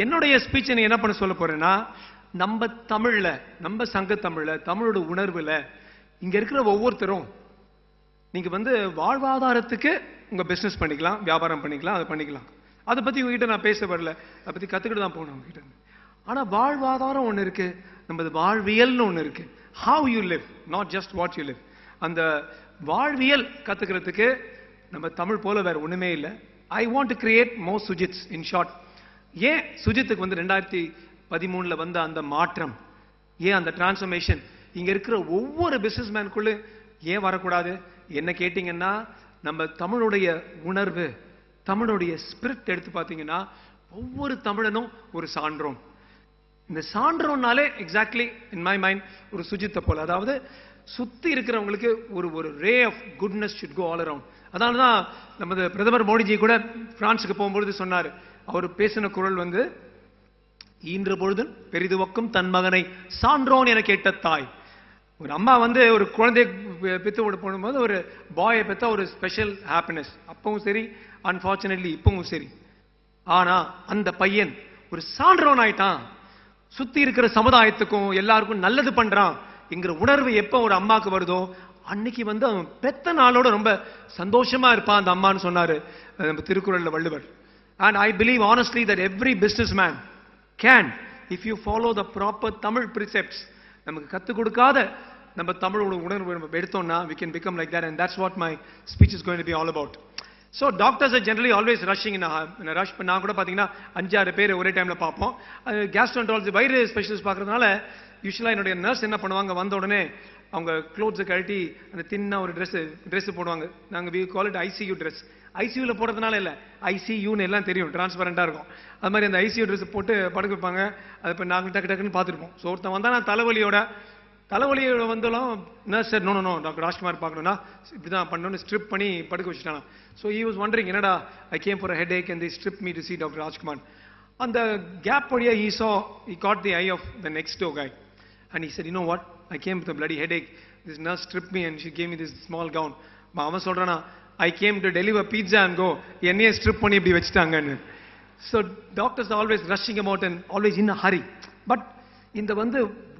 என்னுடைய ஸ்பீச் என்ன பண்ண சொல்ல போறேன்னா, நம்ம தமிழ்ல, நம்ம சங்க தமிழ்ல, தமிழோட உணர்வுல இங்க இருக்கிற ஒவ்வொருத்தரும் நீங்க வாழ்வாதாரத்துக்கு உங்க பிசினஸ் பண்ணிக்கலாம், வியாபாரம் பண்ணிக்கலாம், அதை பண்ணிக்கலாம். அதை பத்தி உங்ககிட்ட நான் பேச வரல, அதை பத்தி கத்துக்கிட்டு தான் போகணும் உங்ககிட்ட. ஆனா வாழ்வாதாரம் ஒண்ணு இருக்கு, நம்ம வாழ்வியல்னு ஒண்ணு இருக்கு. How you live, not just what you live. அந்த வாழ்வியல் கத்துக்கிறதுக்கு நம்ம தமிழ் போல வேற ஒண்ணுமே இல்லை. I want to create more Sujiths. In short, ஏன் சுஜித்துக்கு 2013 வந்த அந்த மாற்றம், ஏன் அந்த டிரான்ஸ்ஃபர்மேஷன் இங்க இருக்கிற ஒவ்வொரு பிசினஸ் மேனுக்குள்ள ஏன் வரக்கூடாது என்ன கேட்டீங்கன்னா, நம்ம தமிழுடைய உணர்வு, தமிழுடைய ஸ்பிரிட் எடுத்து பார்த்தீங்கன்னா ஒவ்வொரு தமிழனும் ஒரு சான்றோன். இந்த சான்றோன்னாலே எக்ஸாக்ட்லி இன் மை மைண்ட் ஒரு சுஜித்தை போல, அதாவது சுத்தி இருக்கிறவங்களுக்கு ஒரு ஒரு ray of goodness should go all around. அதனால தான் நமது பிரதமர் மோடிஜி கூட பிரான்ஸுக்கு போகும்பொழுது சொன்னார், அவர் பேசின குரல் ஈன்ற பொழுது பெரிதுவக்கும் தன் மகனை சான்றோன் என கேட்ட தாய். ஒரு அம்மா ஒரு குழந்தைய பெற்று போடும்போது ஒரு பாயை பெற்ற ஒரு ஸ்பெஷல் ஹாப்பினஸ், அப்பவும் சரி, அன்பார்ச்சுனேட்லி இப்பவும் சரி. ஆனா அந்த பையன் ஒரு சான்றோன் ஆயிட்டான், சுத்தி இருக்கிற சமுதாயத்துக்கும் எல்லாருக்கும் நல்லது பண்றான் என்கிற உணர்வு எப்ப ஒரு அம்மாக்கு வருதோ அன்னைக்கு அவன் பெத்த நாளோட ரொம்ப சந்தோஷமா இருப்பான் அந்த அம்மான்னு சொன்னாரு நம்ம திருக்குறள்ல Valluvar. And I believe honestly that every businessman can, if you follow the proper Tamil precepts, நமக்கு கத்து கொடுக்காத நம்ம தமிழோட உணர்வு நம்ம எடுத்தோம்னா we can become like that, and that's what my speech is going to be all about. So doctors are generally always rushing in a rush. இப்போ நான் கூட பார்த்தீங்கன்னா 5-6 பேர் ஒரே டைம்ல பார்ப்போம். கேஸ்ட்ரோஎன்ட்ராலஜி வயிறு ஸ்பெஷலிஸ்ட் பார்க்கறதுனால யூஸ்வலாக என்னுடைய நர்ஸ் என்ன பண்ணுவாங்க, வந்த உடனே அவங்க க்ளோத்ஸை கழட்டி அந்த தின்னா ஒரு ட்ரெஸ் போடுவாங்க. நாங்கள் we call it ICU dress. ஐசியூவில் போடுறதுனால இல்லை, ஐசியூன்னு எல்லாம் தெரியும், டிரான்ஸ்பரண்டாக இருக்கும். அது மாதிரி அந்த ஐசியூ ட்ரெஸ் போட்டு படுக்க வைப்பாங்க. அது இப்போ நாங்கள் டக்கு டக்குன்னு பார்த்துருப்போம். ஸோ ஒருத்தன் வந்தால் நான் தலைவலியோட வந்தாலும் nurse sir no doctor Rajkumar பார்க்கணும்னா இப்படி தான் பண்ணணும்னு ஸ்ட்ரிப் பண்ணி படுக்க வச்சுட்டானா. ஸோ ஹி வாஸ் வண்டரிங், என்னடா I came for headache and they strip me to see doctor Rajkumar. அந்த கேப் வழியா he caught the eye of the next door guy and he said, you know what, I came with a bloody headache, this nurse stripped me and she gave me this small gown. அவன் சொல்றானா, I came to deliver pizza and go, என்னையே strip பண்ணி இப்படி வச்சுட்டாங்கன்னு. So doctors are always rushing about and always in a hurry. But இந்த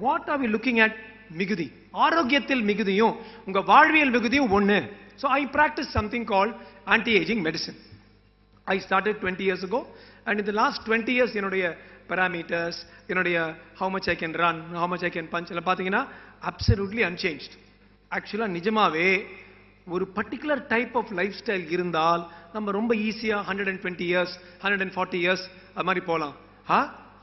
what are we looking at? மிகுதி, ஆரோக்கியத்தில் மிகுதியும் உங்க வாழ்வியல் மிகுதியும் ஒண்ணு. So I practice something called anti-aging medicine. I started 20 years ago, and in the last 20 years என்னுடைய parameters, என்னுடைய how much I can run, how much I can punch எல்லாம் பாத்தீங்கன்னா absolutely unchanged. Actually நிஜமாவே ஒரு particular type of lifestyle இருந்தால் நம்ம ரொம்ப ஈஸியா 120 years 140 years அது மாதிரி போலாம்.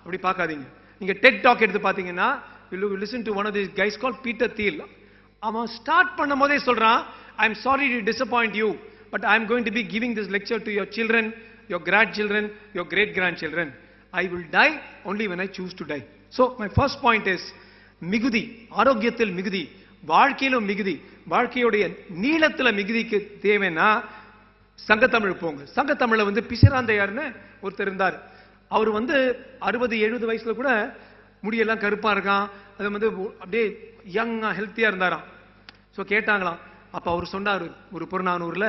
அப்படி பார்க்காதீங்க. நீங்க டெட் டாக் எடுத்து பாத்தீங்கன்னா you listen to one of these guys called Peter Thiel. அவன் ஸ்டார்ட் பண்ணும்போதே சொல்றான், I am sorry to disappoint you, but I am going to be giving this lecture to your children, your grandchildren, your great grandchildren. I will die only when I choose to die. So my first point is மிகுதி, ஆரோக்கியத்தில் மிகுதி, வாழ்க்கையிலும் மிகுதி, வாழ்க்கையுடைய நீளத்துல மிகுதிக்கு தேவைன்னா சங்கத்தமிழ் போங்க. சங்கத்தமிழ்ல பிசிராந்தையார்னு ஒருத்தர் இருந்தார். அவர் 60-70 வயசுல கூட முடியெல்லாம் கருப்பா இருக்கான், அது அப்படியே யங்கா ஹெல்த்தியா இருந்தாராம். ஸோ கேட்டாங்களாம். அப்ப அவர் சொன்னார் ஒரு புறநானூர்ல,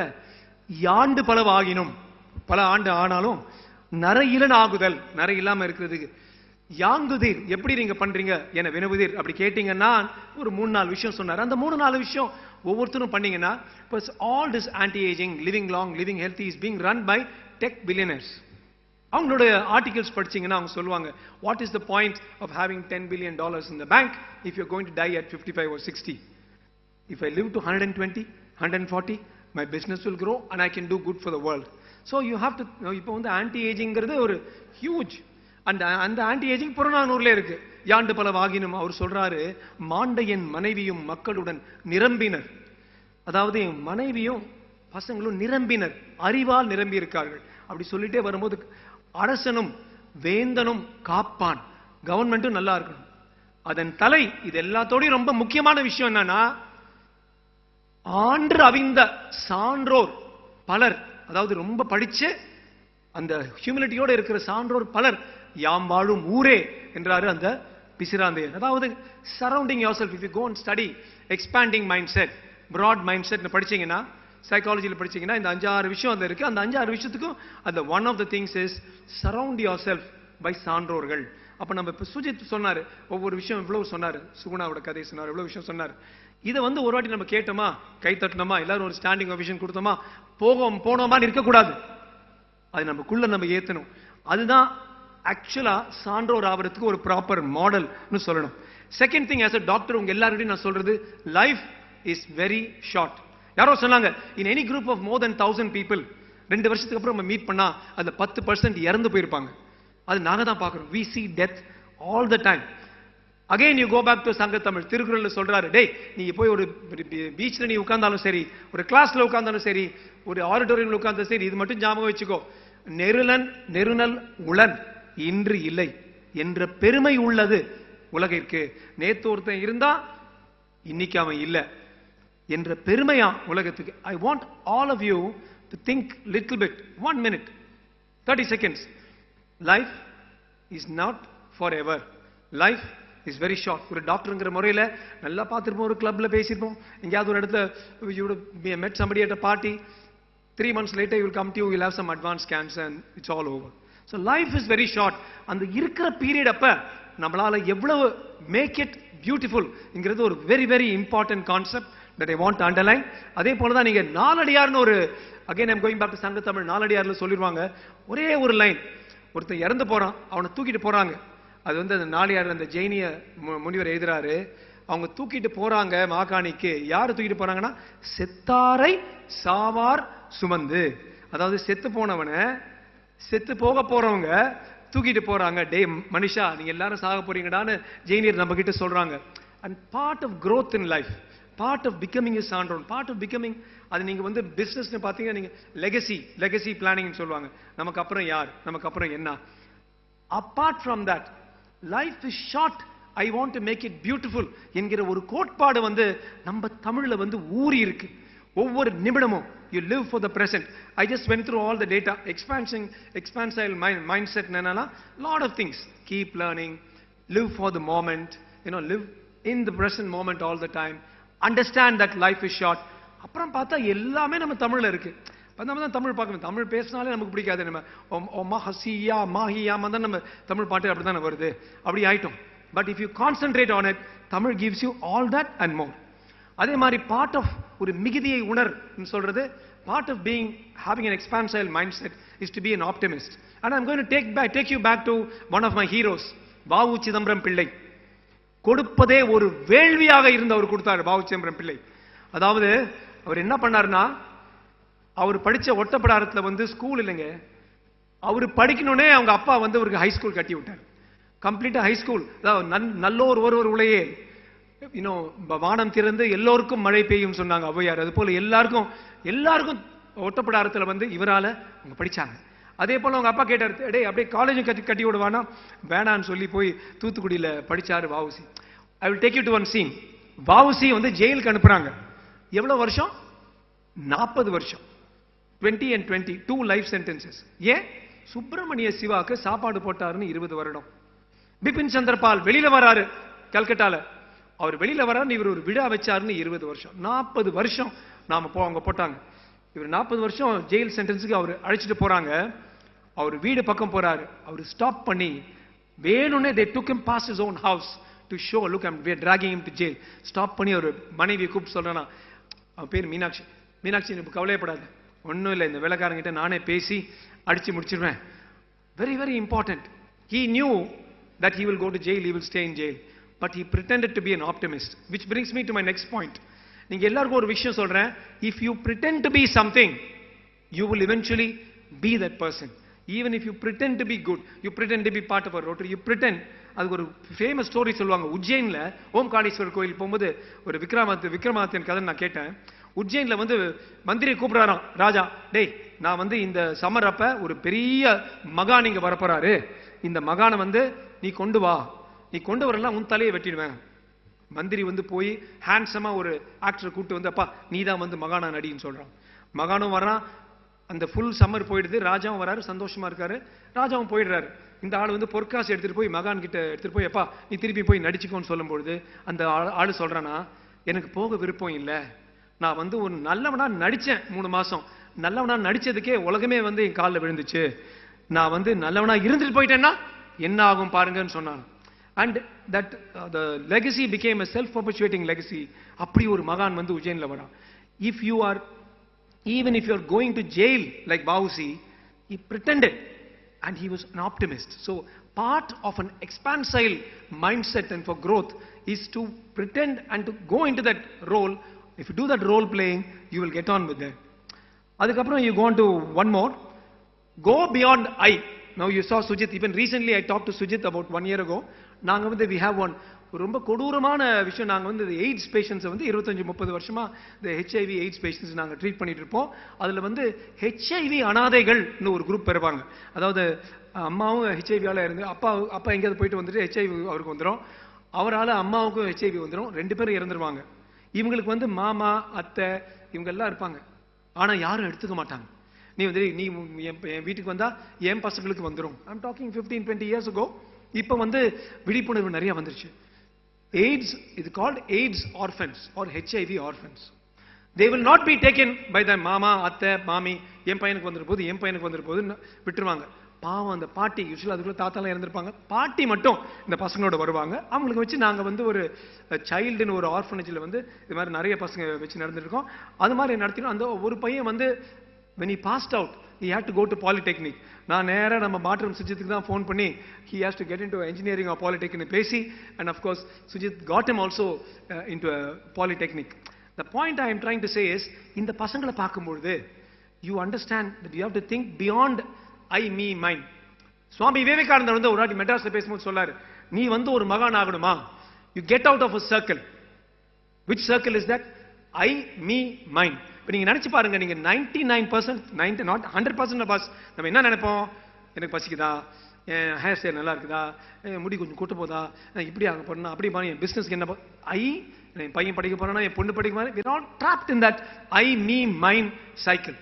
யாண்டு பலவாகினும், பல ஆண்டு ஆனாலும் நரையிலன் ஆகுதல், நரை இல்லாம இருக்கிறதுக்கு யாங்குதீர், எப்படி நீங்க பண்றீங்க என வினவுதீர். அப்படி கேட்டீங்கன்னா ஒரு 3-4 விஷயம் சொன்னார். அந்த 3-4 விஷயம் ஒவ்வொருத்தரும் பண்ணீங்கன்னா, all this anti ageing, living long, living healthy is being run by tech billionaires. அவங்களோட ஆர்டிகல்ஸ் படிச்சீங்கன்னா அவங்க சொல்லுவாங்க, what is the point of having $10 billion in the bank if you're going to die at 55 or 60? If I live to 120, 140, my business will grow and I can do good for the world. So you have to, இப்போ anti ஏஜிங்கிறது ஒரு huge, அந்த anti ageing புறநானூர்ல இருக்கு. யாண்டு பல வாகினும் அவர் சொல்றாரு, மாண்டையன் மனைவியும் மக்களுடன் நிரம்பினர். அதாவது என் மனைவியும் பசங்களும் நிரம்பினர், அறிவால் நிரம்பி இருக்கார்கள். அப்படி சொல்லிட்டே வரும்போது அரசனும் வேந்தனும் காப்பான், கவர்மெண்ட்டும் நல்லா இருக்கணும், அதன் தலை. இது எல்லாத்தோடையும் ரொம்ப முக்கியமான விஷயம் என்னன்னா, ஆண்டு அவிந்த சான்றோர் பலர், அதாவது ரொம்ப படிச்சு அந்த ஹியூமிலிட்டியோட இருக்கிற சான்றோர் பலர் யாம் வாழும் ஊரே என்றாரு அந்த பிசிராந்தையர். அதாவது surrounding yourself, if you go and study expanding mindset, broad mindset படிச்சீங்கன்னா, சைக்காலஜியில் படிச்சீங்கன்னா இந்த 5-6 விஷயம் அது இருக்கு. அந்த 5-6 விஷயத்துக்கும் அந்த one of the things is surround yourself by சான்றோர்கள். அப்ப நம்ம இப்ப சுஜித் சொன்னாரு, ஒவ்வொரு விஷயம் இவ்வளவு சொன்னாரு, சுகுணாவோட கதை சொன்னாரு, இவ்வளவு விஷயம் சொன்னாரு. இதை வந்து ஒரு வாட்டி நம்ம கேட்டோமா, கை தட்டினோமா, எல்லாரும் ஒரு ஸ்டாண்டிங் ஓவேஷன் கொடுத்தோமா, போனோமான்னு இருக்கக்கூடாது. அது நமக்குள்ள நம்ம ஏத்தணும். அதுதான் ஆக்சுவலா சான்றோர் ஆவறதுக்கு ஒரு ப்ராப்பர் மாடல்னு சொல்லணும். Second thing, as a doctor உங்க எல்லார்கிட்டையும் நான் சொல்றது, லைஃப் இஸ் வெரி ஷார்ட். யாரோ சொன்னாங்க, in any group of more than 1000 people 2 வருஷத்துக்கு அப்புறம் நம்ம மீட் பண்ணா அதுல 10% இறந்து போயிருப்பாங்க. அது நாங்க தான் பார்க்கிறோம். we see death all the time. again you go back to சங்க தமிழ். திருக்குறள்ல சொல்றாரு, டேய் நீ போய் ஒரு பீச்ல நீ உட்கார்ந்தாலும் சரி, ஒரு கிளாஸ்ல உட்கார்ந்தாலும் சரி, ஒரு ஆடிட்டோரியம்ல உட்கார்ந்தாலும் சரி, இது மட்டும் ஞாபகம் வச்சுக்கோ, நெருநல் உளன் இன்று இல்லை என்ற பெருமை உள்ளது உலகிற்கு. நேத்து ஒருத்தன் இருந்தா இன்னைக்கு அவன் இல்ல என்ற பெருமையா உலகத்துக்கு. I want all of you to think little bit, 1 minute, 30 seconds. Life is not forever. Life is very short. ஒரு டாக்டர்ங்கிற முறையில நல்லா பார்த்திருப்போம், ஒரு கிளப்ல பேசியிருப்போம், எங்கேயாவது ஒரு இடத்துல you would have met somebody at a party, 3 months later you will come to you, you'll have some advanced cancer and it's all over. So life is very short. அந்த இருக்கிற பீரியட் அப்ப நம்மளால எவ்வளவு make it beautiful ங்கிறது ஒரு very very important concept that I want to underline. அதே போல தான் நீங்க நாலடியார்னு ஒரு, again I'm going back to சங்க தமிழ், நாலடியார்ல சொல்லிடுவாங்க, ஒரே ஒரு லைன், ஒருத்தன் இறந்து போறான், அவனை தூக்கிட்டு போறாங்க. அது வந்து அந்த நாலடியார் அந்த ஜெயினிய முனிவர் எழுதுறாரு, அவங்க தூக்கிட்டு போறாங்க மாகாணிக்கு. யாரு தூக்கிட்டு போறாங்கன்னா, செத்தாரை சாவார் சுமந்து. அதாவது செத்து போனவனை செத்து போக போறவங்க தூக்கிட்டு போறாங்க. டே மனுஷா, நீங்க எல்லாரும் சாக போறீங்கடான்னு ஜெயினியர் நம்ம கிட்ட சொல்றாங்க. And part of growth in life, part of becoming a சான்றோன், part of becoming, அது நீங்க வந்து பிசினஸ்னு பாத்தீங்க, நீங்க லெகசி பிளானிங் சொல்லுவாங்க. நமக்கு அப்புறம் யார், நமக்கு அப்புறம் என்ன. apart from that, life is short, I want to make it beautiful என்கிற ஒரு கோட்பாடு வந்து நம்ம தமிழ்ல வந்து ஊறி இருக்கு. ஒவ்வொரு நிமிடமும் you live for the present. I just went through all the data. Expansive mindset என்னன்னா, lot of things. Keep learning, live for the moment, live in the present moment all the time. Understand that life is short. அப்புறம் பார்த்தா எல்லாமே நம்ம தமிழ்ல இருக்கு. நம்ம தான் தமிழ் பார்க்கணும். தமிழ் பேசினாலே நமக்கு பிடிக்காது. நம்ம ஹசியா மாஹியா தான் நம்ம தமிழ் பாட்டு அப்படி தானே வருது, அப்படி ஆயிட்டோம். But if you concentrate on it, Tamil gives you all that and more. அதே மாதிரி பார்ட் ஆஃப் ஒரு மிகுதியை உணர் சொல்றது, part of having an expansive mindset is to be an optimist. And I'm going to take you back to one of my heroes, வாவு சிதம்பரம் பிள்ளை. கொடுப்பதே ஒரு வேள்வியாக இருந்து அவர் கொடுத்தாரு வாவு சிதம்பரம் பிள்ளை. அதாவது அவர் என்ன பண்ணாருன்னா, அவர் படிச்ச ஒட்டப்படாரத்துல வந்து ஸ்கூல் இல்லைங்க, அவர் படிக்கணும்னே அவங்க அப்பா வந்து அவருக்கு ஹை ஸ்கூல் கட்டி விட்டார். கம்ப்ளீட்டா ஹை ஸ்கூல். நல்லோர் ஒருவர் உளையே வானம் திறந்து எல்லோருக்கும் மழை பெய்யும் சொன்னாங்க ஔவையார். அது போல எல்லாருக்கும் ஒட்டப்படாரத்துல வந்து இவரால அவங்க படிச்சாங்க. அதே போல அவங்க அப்பா கேட்டார், டேய் அப்படியே காலேஜ் கட்டி விடுவானா, வேணான்னு சொல்லி போய் தூத்துக்குடியில படிச்சாரு VOC. I will take you to one scene. VOC வந்து ஜெயிலுக்கு அனுப்புறாங்க. எவ்வளவு வருஷம்? 40 வருஷம். 20 and 20, 2 life sentences. ஏன்? சுப்பிரமணிய சிவாக்கு சாப்பாடு போட்டாருன்னு 20 வருடம். பிபின் சந்திரபால் வெளியில வராரு கல்கட்டால, அவர் வெளியில வராரு, இவர் ஒரு விழா வச்சாருன்னு 20 வருஷம். 40 வருஷம் நாம அவங்க போட்டாங்க. இவர் 40 வருஷம் ஜெயில் சென்டென்ஸுக்கு அவர் அழைச்சிட்டு போறாங்க. அவர் வீடு பக்கம் போறாரு. அவர் ஸ்டாப் பண்ணி வேணும்னே they took him past his own house to show, look, we are dragging him to jail. Stop பண்ணி அவர் மனைவியை கூப்பிட்டு சொல்றானா, அவன் பேர் மீனாட்சி, மீனாட்சி நீ கவலையப்படாது, ஒன்றும் இல்லை, இந்த வேலைக்காரங்கிட்ட நானே பேசி அடிச்சு முடிச்சிருவேன். Very very important. He knew that he will go to jail, he will stay in jail, but he pretended to be an optimist, which brings me to my next point. நீங்க எல்லாருக்கும் ஒரு விஷயம் சொல்றேன், if you pretend to be something, you will eventually be that person. Even if you pretend to be good, you pretend to be part of a rotary, you pretend. அதுக்கு ஒரு famous story சொல்லுவாங்க. உஜ்ஜைன்ல ஓம்காரேஸ்வரர் கோயில் போகும்போது ஒரு விக்ரமாதித்யன் கதை நான் கேட்டேன். உஜ்ஜைன்ல வந்து மந்திரி கூப்பிடுறாராம் ராஜா, டேய் நான் வந்து இந்த சம்மர் அப்ப ஒரு பெரிய மகான் இங்க வரப்போறாரு, இந்த மகானை வந்து நீ கொண்டு வா, நீ கொண்டு வரலாம் உன் தலையை வெட்டிடுவேன். மந்திரி வந்து போய் ஹேண்ட்ஸமா ஒரு ஆக்டரை கூப்பிட்டு வந்து, அப்பா நீ தான் வந்து மகானா நடின்னு சொல்றான். மகானும் வர்றான். அந்த ஃபுல் சம்மர் போயிடுது. ராஜாவும் வராரு, சந்தோஷமா இருக்காரு. ராஜாவும் போயிடுறாரு. இந்த ஆள் வந்து பொற்காசு எடுத்துட்டு போய் மகான் கிட்ட எடுத்துட்டு போய், அப்பா நீ திருப்பி போய் நடிச்சுக்கோன்னு சொல்லும்பொழுது அந்த ஆளு சொல்றானா, எனக்கு போக விருப்பம் இல்லை, நான் வந்து ஒரு நல்லவனா நடிச்சேன் 3 மாசம், நல்லவனா நடிச்சதுக்கே உலகமே வந்து என் காலில் விழுந்துச்சு, நான் வந்து நல்லவனா இருந்துட்டு போயிட்டேன்னா என்ன ஆகும் பாருங்கன்னு சொன்னாங்க. And that the legacy became a self-perpetuating legacy. அப்படி ஒரு மகான் வந்து உஜ்ஜைன்ல வரான். If you are, even if you are going to jail like Bausi, he pretended and he was an optimist. So part of an expansile mindset and for growth is to pretend and to go into that role. If you do that role playing, you will get on with that. அதுக்கப்புறம் you go on to one more, go beyond I. Now you saw Sujit, even recently I talked to Sujit about 1 year ago. நாங்க வந்து we have one ரொம்ப கொடூரமான விஷயம். நாங்க வந்து AIDS patients வந்து 25-30 வருஷமா இந்த HIV எய்ட்ஸ் பேஷண்ட்ஸ் நாங்க ட்ரீட் பண்ணிட்டு இருப்போம். அதுல வந்து HIV அனாதைகள்னு ஒரு குரூப் பெறுவாங்க. அதாவது அம்மாவும் HIVயால இருந்து அப்பா எங்கேயாவது போயிட்டு வந்துட்டு HIV அவருக்கு வந்துடும், அவரால் அம்மாவுக்கும் HIV வந்துடும், 2 பேரும் இறந்துருவாங்க. இவங்களுக்கு வந்து மாமா அத்தை இவங்க எல்லாம் இருப்பாங்க, ஆனா யாரும் எடுத்துக்க மாட்டாங்க. நீ வந்து நீ என் வீட்டுக்கு வந்தா என் பசங்களுக்கு வந்துடும். I'm talking 15-20 years ago. இப்ப வந்து விழிப்புணர்வு நிறைய வந்துருச்சு. எய்ட்ஸ் இது called AIDS orphans or HIV orphans. They will not be taken by the மாமா அத்தை மாமி. என் பையனுக்கு வந்துரு போது விட்டுருவாங்க. பாவம் அந்த பாட்டி, யூஸ்வலா அதுக்குள்ள தாத்தாலாம் இறந்துருப்பாங்க, பாட்டி மட்டும் இந்த பசங்களோட வருவாங்க. அவங்களுக்கு வச்சு நாங்க வந்து ஒரு சைல்டுன்னு ஒரு ஆர்ஃபனேஜ்ல வந்து இது மாதிரி நிறைய பசங்க வச்சு நடந்துருக்கோம். அது மாதிரி நடத்தினோம். அந்த ஒரு பையன் வந்து when he passed out, he had to go to Polytechnic. நான் நேரா நம்ம பாத்ரூம் சுஜித்துக்கு தான் ஃபோன் பண்ணி he has to get into engineering or Polytechnic பேசி, and of course Sujit got him also into a Polytechnic. The point I am trying to say is, இந்த பசங்களை பார்க்கும்போது you understand that you have to think beyond I, me, mine. சுவாமி விவேகானந்தர் வந்து ஒரு வாட்டி மெட்ராஸ்ல பேசும்போது சொல்லாரு, நீ வந்து ஒரு மகான் ஆகணுமா, you get out of a circle. Which circle is that? I, me, mine. இப்போ நீங்க நினைச்சு பாருங்க, நீங்க 99%, not 100% of us நம்ம என்ன நினைப்போம், எனக்கு பசிக்குதா, என் ஹேர் ஸ்டைல் நல்லா இருக்குதா, முடி கொஞ்சம் கூட்ட போதா, இப்படி ஆக போறேன்னா அப்படி பாரு, என் பிசினஸ்க்கு என்ன என் பையன் படிக்க போறானா, என் பொண்ணு படிக்க போறா, we are all trapped in that I, me, mine cycle.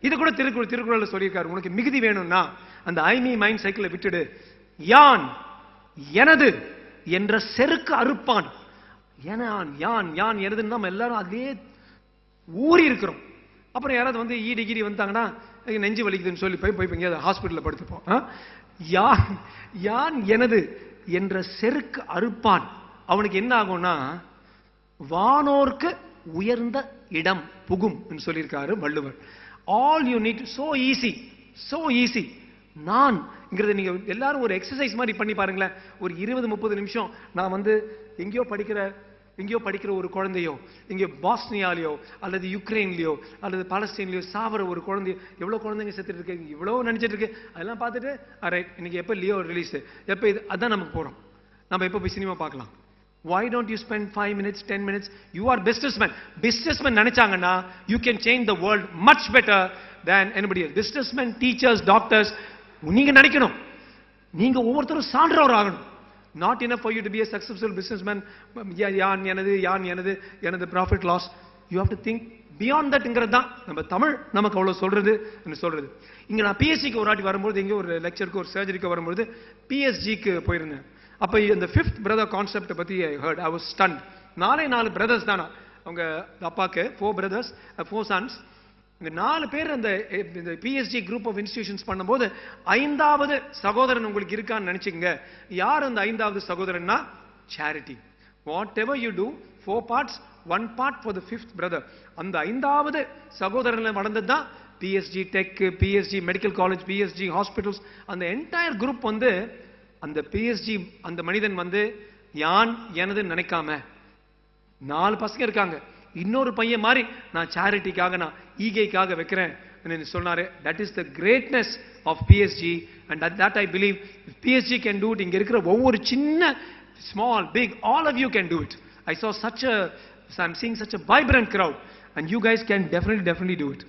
இது கூட திருக்குறள்ல சொல்லியிருக்காரு, உனக்கு மிகுதி வேணும்னா அந்த ஐ மீ மைண்ட் சைக்கிளை விட்டுடு, யான் எனது என்ற செருக்கு அறுப்பான். யான் எனதுன்னு நம்ம எல்லாரும் அதே ஊறி இருக்கிறோம். அப்புறம் யாராவது வந்து ஈடி வந்தாங்கன்னா நெஞ்சு வலிக்குதுன்னு சொல்லி போய் எங்கேயாவது ஹாஸ்பிட்டல்ல படுத்துப்போம். யான் எனது என்ற செருக்கு அறுப்பான். அவனுக்கு என்ன ஆகும்னா வானோர்க்கு உயர்ந்த இடம் புகும் சொல்லியிருக்காரு Valluvar. All you need, so easy. நான்ங்கிறது நீங்க எல்லாரும் ஒரு எக்ஸசைஸ் மாதிரி பண்ணி பாருங்களேன். ஒரு 20-30 நிமிஷம் நான் வந்து எங்கேயோ படிக்கிற ஒரு குழந்தையோ, எங்கேயோ பாஸ்னியாலேயோ அல்லது யுக்ரைன்லயோ அல்லது பாலஸ்தீன்லயோ சாவர ஒரு குழந்தையோ, எவ்வளவு குழந்தைங்க செத்துட்டு இருக்கு, இவ்வளவு நினைச்சிட்டு இருக்கு, அதெல்லாம் பார்த்துட்டு ரைட் இன்னைக்கு எப்ப லியோ ரிலீஸ், எப்ப இது அதான் நமக்கு போறோம், நம்ம எப்ப போய் சினிமா பார்க்கலாம். Why don't you spend 5 minutes, 10 minutes? You are businessmen நினைச்சாங்கன்னா you can change the world much better than anybody else. Businessmen, teachers, doctors, நீங்க நினைக்கணும், நீங்க ஒவ்வொருத்தரும் சான்றவர் ஆகணும். Not enough for you to be a successful businessman. யான் எனது profit loss. You have to think beyond that. தான் நம்ம தமிழ் நமக்கு அவ்வளவு சொல்றது. இங்க நான் பிஎஸ்சிக்கு ஒரு வாட்டி வரும்போது, எங்க ஒரு லெக்சருக்கு ஒரு சர்ஜரிக்கு வரும்போது பிஎஸ்ஜிக்கு போயிருந்தேன். அப்ப இந்த 5th brother கான்செப்ட் பத்தி I heard. I was stunned. 4 brothers தானா அவங்க அப்பாக்கு, 4 brothers, 4 sons. இந்த 4 பேர் அந்த பிஎஸ்ஜி குரூப் ஆஃப் இன்ஸ்டிடியூஷன்ஸ் பண்ணும்போது 5வது சகோதரன் உங்களுக்கு இருக்கான்னு நினைச்சுங்க. யார் அந்த 5வது சகோதரன்னா charity. Whatever you do, 4 parts, 1 part for the 5th brother. அந்த 5வது சகோதரன்ல வளர்ந்தது தான் PSG tech, PSG medical college, PSG hospitals. அந்த என்டையர் குரூப் வந்து அந்த பிஎஸ்ஜி அந்த மனிதன் வந்து யான் எனது நினைக்காம 4 பசங்க இருக்காங்க, இன்னொரு பையன் மாதிரி நான் சேரிட்டிக்காக நான் ஈகைக்காக வைக்கிறேன் சொன்னாரு. That is the greatness of PSG. And that I believe PSG can do it. இங்க இருக்கிற ஒவ்வொரு சின்ன small big all of you can do it. I saw such a I'm seeing such a vibrant crowd and you guys can definitely do it.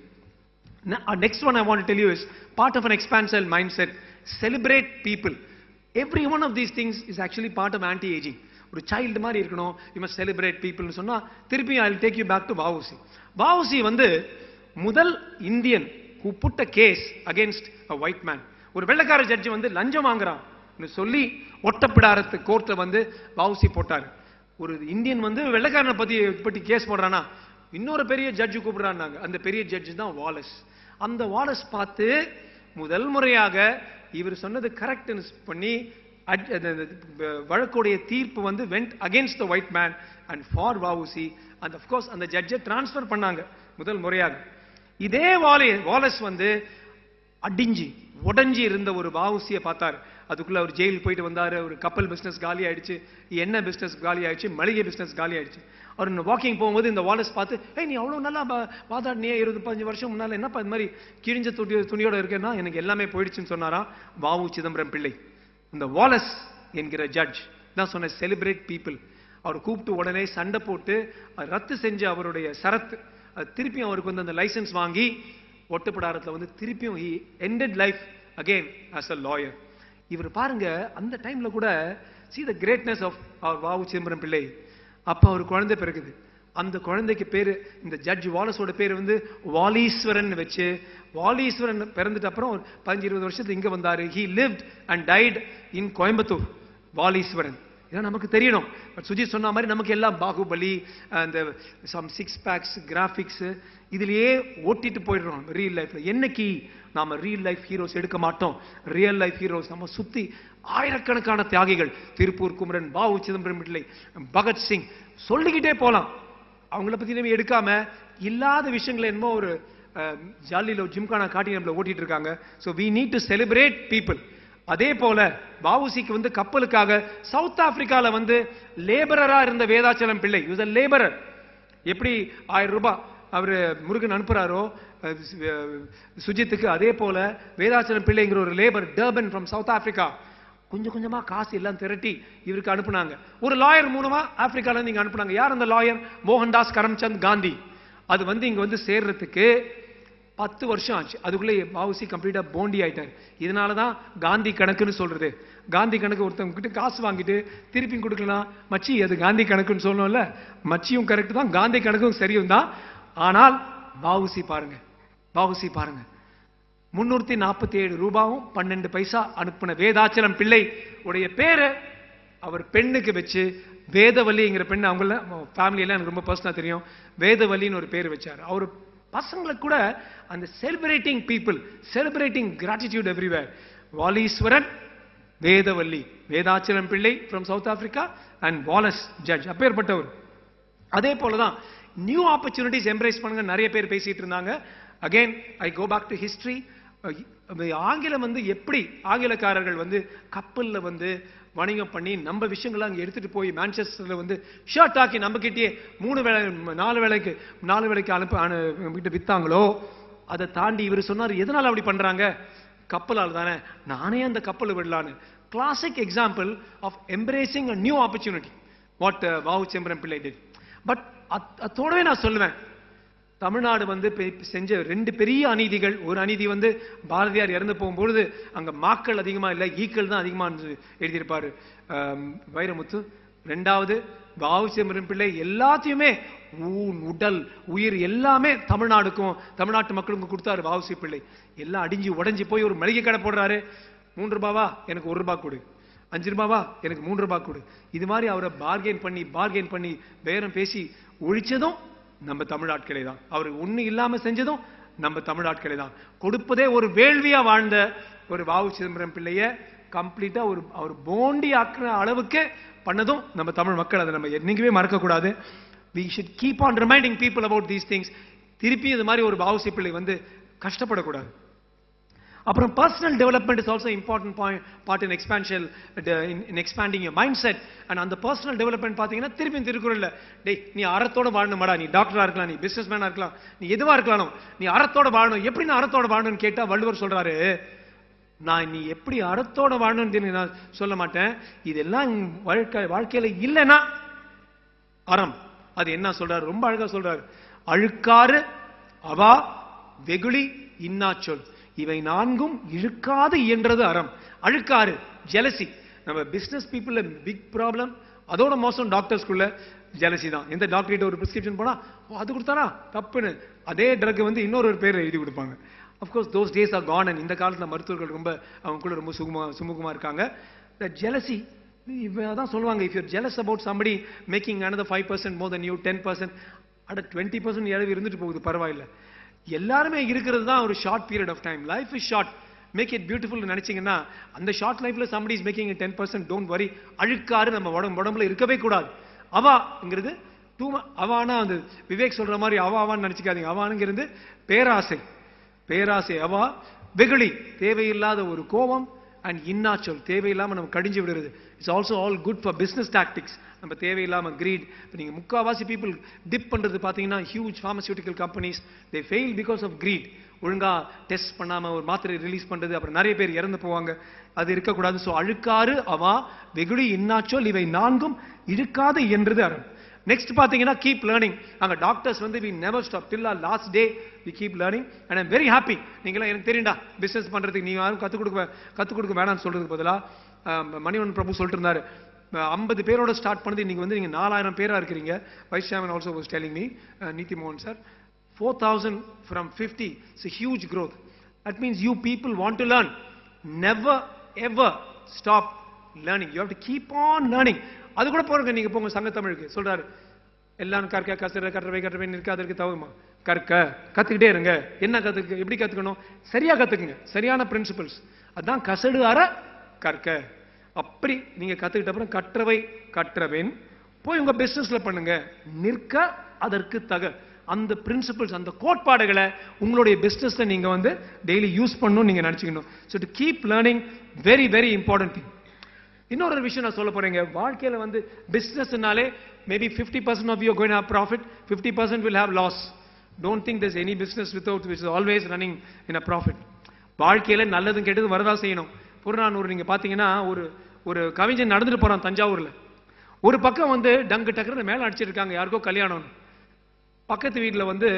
Next one I want to tell you is part of an expansile mindset. Celebrate people. Every one of these things is actually part of anti-aging. ஒரு child மாதிரி இருக்கணும். You must celebrate பீப்புள்னு சொன்னா திருப்பி I will take you back to VOC. VOC வந்து முதல் Indian who put a case against a white man. ஒரு வெள்ளைக்கார ஜட்ஜி வந்து லஞ்சம் வாங்குறான் சொல்லி ஒட்டப்பிடாரத்து கோர்ட்ல வந்து வாவுசி போட்டாரு. ஒரு இந்தியன் வந்து வெள்ளைக்காரனை பத்தி கேஸ் போடுறானா இன்னொரு பெரிய ஜட்ஜு கூப்பிடுறாங்க. அந்த பெரிய ஜட்ஜு தான் வாலஸ். அந்த வாலஸ் பார்த்து முதல் முறையாக இவர் சொன்னது கரெக்ட் பண்ணி வழக்குடைய தீர்ப்பு வந்து went against the white man and for VOC. and of course அந்த ஜட்ஜை டிரான்ஸ்ஃபர் பண்ணாங்க முதல் முறையாக. இதே வாலஸ் வந்து அடிஞ்சி உடஞ்சி இருந்த ஒரு வாவுசியை பார்த்தார். அதுக்குள்ள அவர் ஜெயில் போயிட்டு வந்தாரு. ஒரு கப்பல் பிசினஸ் காலி ஆயிடுச்சு, எண்ணெய் பிசினஸ் காலி ஆயிடுச்சு, மளிகை பிசினஸ் காலி ஆயிடுச்சு. அவர் வாக்கிங் போகும்போது இந்த வாலஸ் பார்த்து, நீ அவ்வளவு நல்லா வாதாடினியே 25 வருஷம் முன்னால, என்னப்பா இந்த மாதிரி கிழிஞ்ச துணியோட இருக்கேன்னா, எனக்கு எல்லாமே போயிடுச்சுன்னு சொன்னாரா வாவு சிதம்பரம் பிள்ளை. இந்த வாலஸ் என்கிற ஜட்ஜ் தான் சொன்ன செலிப்ரேட் பீப்புள். அவர் கூப்பிட்டு உடனே சண்டை போட்டு ரத்து செஞ்ச அவருடைய சரத்து திருப்பியும் அவருக்கு வந்து அந்த லைசன்ஸ் வாங்கி ஒட்டுப்படாரத்தில் வந்து திருப்பியும் he ended life again as a lawyer. இவர் பாருங்க அந்த டைம்ல கூட see the greatness of our வாவு சிதம்பரம் பிள்ளை. அப்ப அவர் குழந்தை பிறகுது. அந்த குழந்தைக்கு பேரு இந்த ஜட்ஜ் வாலஸோட பேரு வந்து வாலீஸ்வரன் வச்சு, வாலீஸ்வரன் பிறந்துட்டு அப்புறம் ஒரு 15-20 வருஷத்துக்கு இங்க வந்தாரு. he lived and died in Coimbatore. Valeeswaran இதெல்லாம் நமக்கு தெரியணும். பட் சுஜித் சொன்ன மாதிரி நமக்கு எல்லாம் பாகுபலி, அந்த சம் 6 பேக்ஸ் கிராபிக்ஸ் இதுலயே ஓட்டிட்டு போயிடுறோம் ரியல் லைஃப்ல. என்னைக்கு நாம ரியல் லைஃப் ஹீரோஸ் எடுக்க மாட்டோம்? ரியல் லைஃப் ஹீரோஸ் நம்ம சுத்தி ஆயிரக்கணக்கான தியாகிகள், திருப்பூர் குமரன், வாவு சிதம்பரம் பிள்ளை, பகத்சிங், சொல்லிக்கிட்டே போலாம். அவங்கள பத்தி நம்ம எடுக்காம இல்லாத விஷயங்களை என்னமோ ஒரு ஜாலியில ஜிம்கானா காட்டி நம்மள ஓட்டிட்டு இருக்காங்க. So we need to celebrate people. அதே போல வாவுசிக்கு வந்து கப்பலுக்காக சவுத் ஆப்பிரிக்கால வந்து லேபரரா இருந்த வேதாச்சலம் பிள்ளை, யூஸ் அ லேபரர். எப்படி 1000 ரூபாய் அவரு முருகன் அனுப்புறாரோ சுஜித்துக்கு, அதே போல வேதாச்சலம் பிள்ளைங்கிற ஒரு labour Durban from South Africa கொஞ்சம் கொஞ்சமா காசு எல்லாம் திரட்டி இவருக்கு அனுப்புனாங்க. ஒரு லாயர் மூலமா ஆப்பிரிக்கால நீங்க அனுப்புனாங்க. யார் அந்த லாயர்? மோகன்தாஸ் கரம்சந்த் காந்தி. அது வந்து இங்க வந்து சேர்றதுக்கு 10 வருஷம் ஆச்சு. அதுக்குள்ளே வாவுசி கம்ப்ளீட்டா போண்டி ஆயிட்டார். இதனாலதான் காந்தி கணக்குன்னு சொல்றது. காந்தி கணக்கு ஒருத்தவங்க கிட்ட காசு வாங்கிட்டு திருப்பி கொடுக்கலாம், மச்சி அது காந்தி கணக்குன்னு சொல்லணும்ல. மச்சியும் கரெக்ட் தான், காந்தி கணக்கும் சரியும் தான். ஆனால் வாவுசி பாருங்க, வாவுசி பாருங்க, 347 ரூபாயும் 12 பைசா அனுப்பின வேதாச்சலம் பிள்ளை உடைய பேரு அவர் பெண்ணுக்கு வச்சு வேதவல்லிங்கிற பெண், அவங்கள ஃபேமிலி எல்லாம் எனக்கு ரொம்ப பர்சனலா தெரியும், வேதவல்லின்னு ஒரு பேர் வச்சார். அவர் பசங்களுக்கு கூட அந்த celebrating people, celebrating gratitude everywhere. Valeeswaran, Vedavalli, Vedachalam Pillai from South Africa and Wallace judge அப்பேற்பட்டவர். அதே போலதான் நியூ ஆப்பர்ச்சுனிட்டிஸ் எம்ப்ரேஸ் பண்ணுங்க நிறைய பேர் பேசிட்டு இருந்தாங்க. Again I go back to history. ஆங்கிலம் வந்து எப்படி ஆங்கிலக்காரர்கள் வந்து கப்பல்ல வந்து வணிகம் பண்ணி நம்ம விஷயங்களை அங்க எடுத்துட்டு போய் மான்செஸ்டர்ல வந்து ஷர்ட் ஆக்கி நம்ம கிட்டே 4 வேளைக்கு அனுப்பி வித்தாங்களோ, அதை தாண்டி இவர் சொன்னார் எதனால அப்படி பண்றாங்க? கப்பலால் தானே, நானே அந்த கப்பல் விடலான்னு. Classic example of embracing a new opportunity what VO Chidambaram பிள்ளை டிட். பட் அதோடவே நான் சொல்லுவேன், தமிழ்நாடு வந்து செஞ்ச 2 பெரிய அநீதிகள். ஒரு அநீதி வந்து பாரதியார் இறந்து போகும்பொழுது அங்க மாக்கள் அதிகமா இல்ல, ஈக்கள் தான் அதிகமா எழுதியிருப்பாரு வைரமுத்து. 2வது வாவு சிதம்பரம் பிள்ளை எல்லாத்தையுமே உடல் உயிர் எல்லாமே தமிழ்நாடுக்கும் தமிழ்நாட்டு மக்களுக்கும் கொடுத்தாரு வாவுசி பிள்ளை. எல்லாம் அடிஞ்சு உடஞ்சி போய் ஒரு மளிகை கடை போடுறாரு. 3 ரூபாவா எனக்கு 1 ரூபாய் கொடு, 5 ரூபாவா எனக்கு 3 ரூபாய் கொடு. இது மாதிரி அவரை பார்கெயின் பண்ணி பேரம் பேசி ஒழிச்சதும் நம்ம தமிழ்நாட்களே தான். அவர் ஒண்ணு இல்லாம செஞ்சதும் நம்ம தமிழ்நாட்களே தான். கொடுப்பதே ஒரு வேள்வியா வாழ்ந்த ஒரு வாவு சிதம்பரம் பிள்ளைய கம்ப்ளீட்டா அவர் போண்டி ஆக்குற அளவுக்கு பண்ணதும் நம்ம தமிழ் மக்கள். அதை நம்ம என்னைக்குமே மறக்க கூடாது. we should keep on reminding people about these things. திருப்பி இது மாதிரி ஒரு வாவுசி பிள்ளை வந்து கஷ்டப்படக்கூடாது. அப்புறம் personal development is also important part in expansion, in expanding your mind set. And அந்த பர்சனல் டெவலப்மெண்ட் பார்த்தீங்கன்னா திருப்பி திருக்குறள்ல, டேய் நீ அறத்தோட வாழணுமாடா, நீ டாக்டரா இருக்கலாம், நீ பிசினஸ் மேனா இருக்கலாம், நீ எதுவா இருக்கலாம், நீ அறத்தோட வாழணும். எப்படி நான் அறத்தோட வாழணும்னு கேட்டா வள்ளுவர் சொல்றாரு, நான் நீ எப்படி அறத்தோட வாழணும்னு நான் சொல்ல மாட்டேன், இதெல்லாம் வாழ்க்கையில இல்லைன்னா அறம். அது என்ன சொல்றாரு? ரொம்ப அழகா சொல்றாரு, அழுக்காறு அவா வெகுளி இன்னாச்சொல், இவை 4ம் இழுக்காது இயன்றது அறம். அழுக்காறு ஜெலசி. நம்ம பிசினஸ் பீப்புள்ல பிக் ப்ராப்ளம், அதோட மோசம் டாக்டர்ஸ்குள்ள ஜெலசி தான். எந்த டாக்டர் ஒரு பிரிஸ்கிரிப்ஷன் போனா அது கொடுத்தாரா தப்புன்னு அதே ட்ரக் வந்து இன்னொரு பேர் எழுதி கொடுப்பாங்க. Of course those days are gone. அண்ட் இந்த காலத்துல மருத்துவர்கள் ரொம்ப அவங்களுக்குள்ள ரொம்ப சுமூகமா இருக்காங்க. ஜெலசி இவதான் சொல்லுவாங்க, if you're jealous about somebody making another 5% more than you, 10%, அட 20% இழவு இருந்துட்டு போகுது, பரவாயில்ல. எல்லாருமே இருக்கிறது தான் ஒரு short period of time. Life is short. Make it beautiful நினைச்சீங்கன்னா அந்த ஷார்ட் லைஃப்ல somebody is making it 10%, don't worry. அழுக்காறு நம்ம உடம்புல இருக்கவே கூடாது. அவாங்கிறது அவானா அந்த விவேக் சொல்ற மாதிரி அவான்னு நினைச்சுக்காதீங்க. அவானுங்கிறது பேராசை. பேராசை அவா. வெகுளி தேவையில்லாத ஒரு கோபம். அண்ட் இன்னாச்சொல் தேவையில்லாம நம்ம கடிஞ்சு விடுறது. It's also all good for business tactics. நம்ம தேவையில்லாம கிரீட். நீங்க முக்காவாசி பீப்புள் டிப் பண்றது பாத்தீங்கன்னா huge pharmaceutical companies they fail because of greed. ஒழுங்கா டெஸ்ட் பண்ணாம ஒரு மாத்திரை ரிலீஸ் பண்றது, அப்புறம் நிறைய பேர் இறந்து போவாங்க. அது இருக்கக்கூடாது. ஸோ அழுக்காறு அவா வெகுளி இன்னாச்சொல் இவை நான்கும் இழுக்காது என்றது அறம். நெக்ஸ்ட் பாத்தீங்கன்னா கீப் லேர்னிங். அங்க டாக்டர்ஸ் வந்து we never stop till our last day we keep learning and I'm very happy. நீங்களா எனக்கு தெரியும்டா பிசினஸ் பண்றதுக்கு நீ யாரும் கத்து கொடுக்க வேணாம்னு சொல்றதுக்கு பதிலா மணிவண்ணன் பிரபு சொல்லிட்டு இருந்தாரு 50 பேரோட ஸ்டார்ட் பண்ணது இன்னைக்கு வந்து நீங்க 4000 பேரா இருக்கிறீங்க. Vice chairman also was telling me நீதி மோகன் sir 4000 from 50 it's a huge growth. That means you people want to learn. Never ever stop learning. You have to keep on learning. அது கூட போறங்க. நீங்க போங்க சங்க தமிழுக்கு சொல்றாரு எல்லாம் கற்க கசற கற்றவை நிற்காதற்கு தவறுமா கத்துக்கிட்டே இருங்க. என்ன எப்படி கத்துக்கணும்? சரியா கத்துக்குங்க. சரியான பிரின்சிபல்ஸ். அதான் கசடு அற கற்க. அப்படி நீங்க கத்துக்கிட்ட அப்புறம் கற்றவை கற்றவேன் போய் உங்க பிசினஸ்ல பண்ணுங்க. நிற்க அதற்கு தக. அந்த பிரின்சிபல்ஸ் அந்த கோட்பாடுகளை உங்களுடைய பிசினஸ்ல நீங்க வந்து டெய்லி யூஸ் பண்ணணும் நீங்க நினைச்சுக்கணும். So to keep learning very very important thing. இன்னொரு விஷயம் நான் சொல்ல போறேங்க. வாழ்க்கையில வந்து பிசினஸ்னாலே maybe 50% of you are going to have profit, 50% will have loss. Don't think there's any business without which is always running in a profit. வாழ்க்கையில நல்லதும் கெட்டதும் வரதா செய்யணும். புறநானூறு நீங்க பாத்தீங்கன்னா ஒரு கவிஞன் நடந்துட்டு போறான் தஞ்சாவூர்ல. ஒரு பக்கம் வந்து டங்கு டக்குன்னு மேல அடிச்சிட்டு இருக்காங்க. யாருக்கோ கல்யாணம். பக்கத்து வீட்டுல வந்து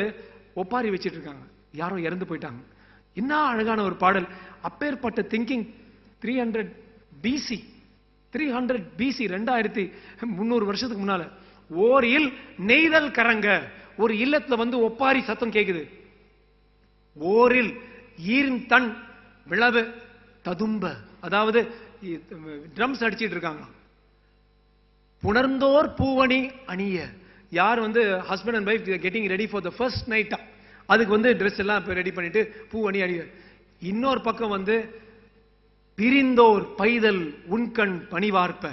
ஒப்பாரி வச்சிட்டு இருக்காங்க. யாரோ இறந்து போயிட்டாங்க. என்ன அழகான ஒரு பாடல். அப்பேற்பட்ட திங்கிங் 300 BC 2300 வருஷத்துக்கு முன்னால ஓர் இல் நெய்தல் கரங்க. ஒரு இல்லத்துல வந்து ஒப்பாரி சத்தம் கேக்குது. ஓரில் ஈரின் தன் விளவு ததும்ப. அதாவது ட்ரம்ஸ் அடிச்சிட்டு இருக்காங்க. புணர்ந்தோர் பூவணி அணிய. யார் வந்து husband and wife getting ready for the first night. அதுக்கு வந்து ட்ரெஸ் எல்லாம் ரெடி பண்ணிட்டு பூவணி அணிய. இன்னொரு பக்கம் வந்து பிரிந்தோர் பைதல் உன்கண் பணிவார்ப்ப.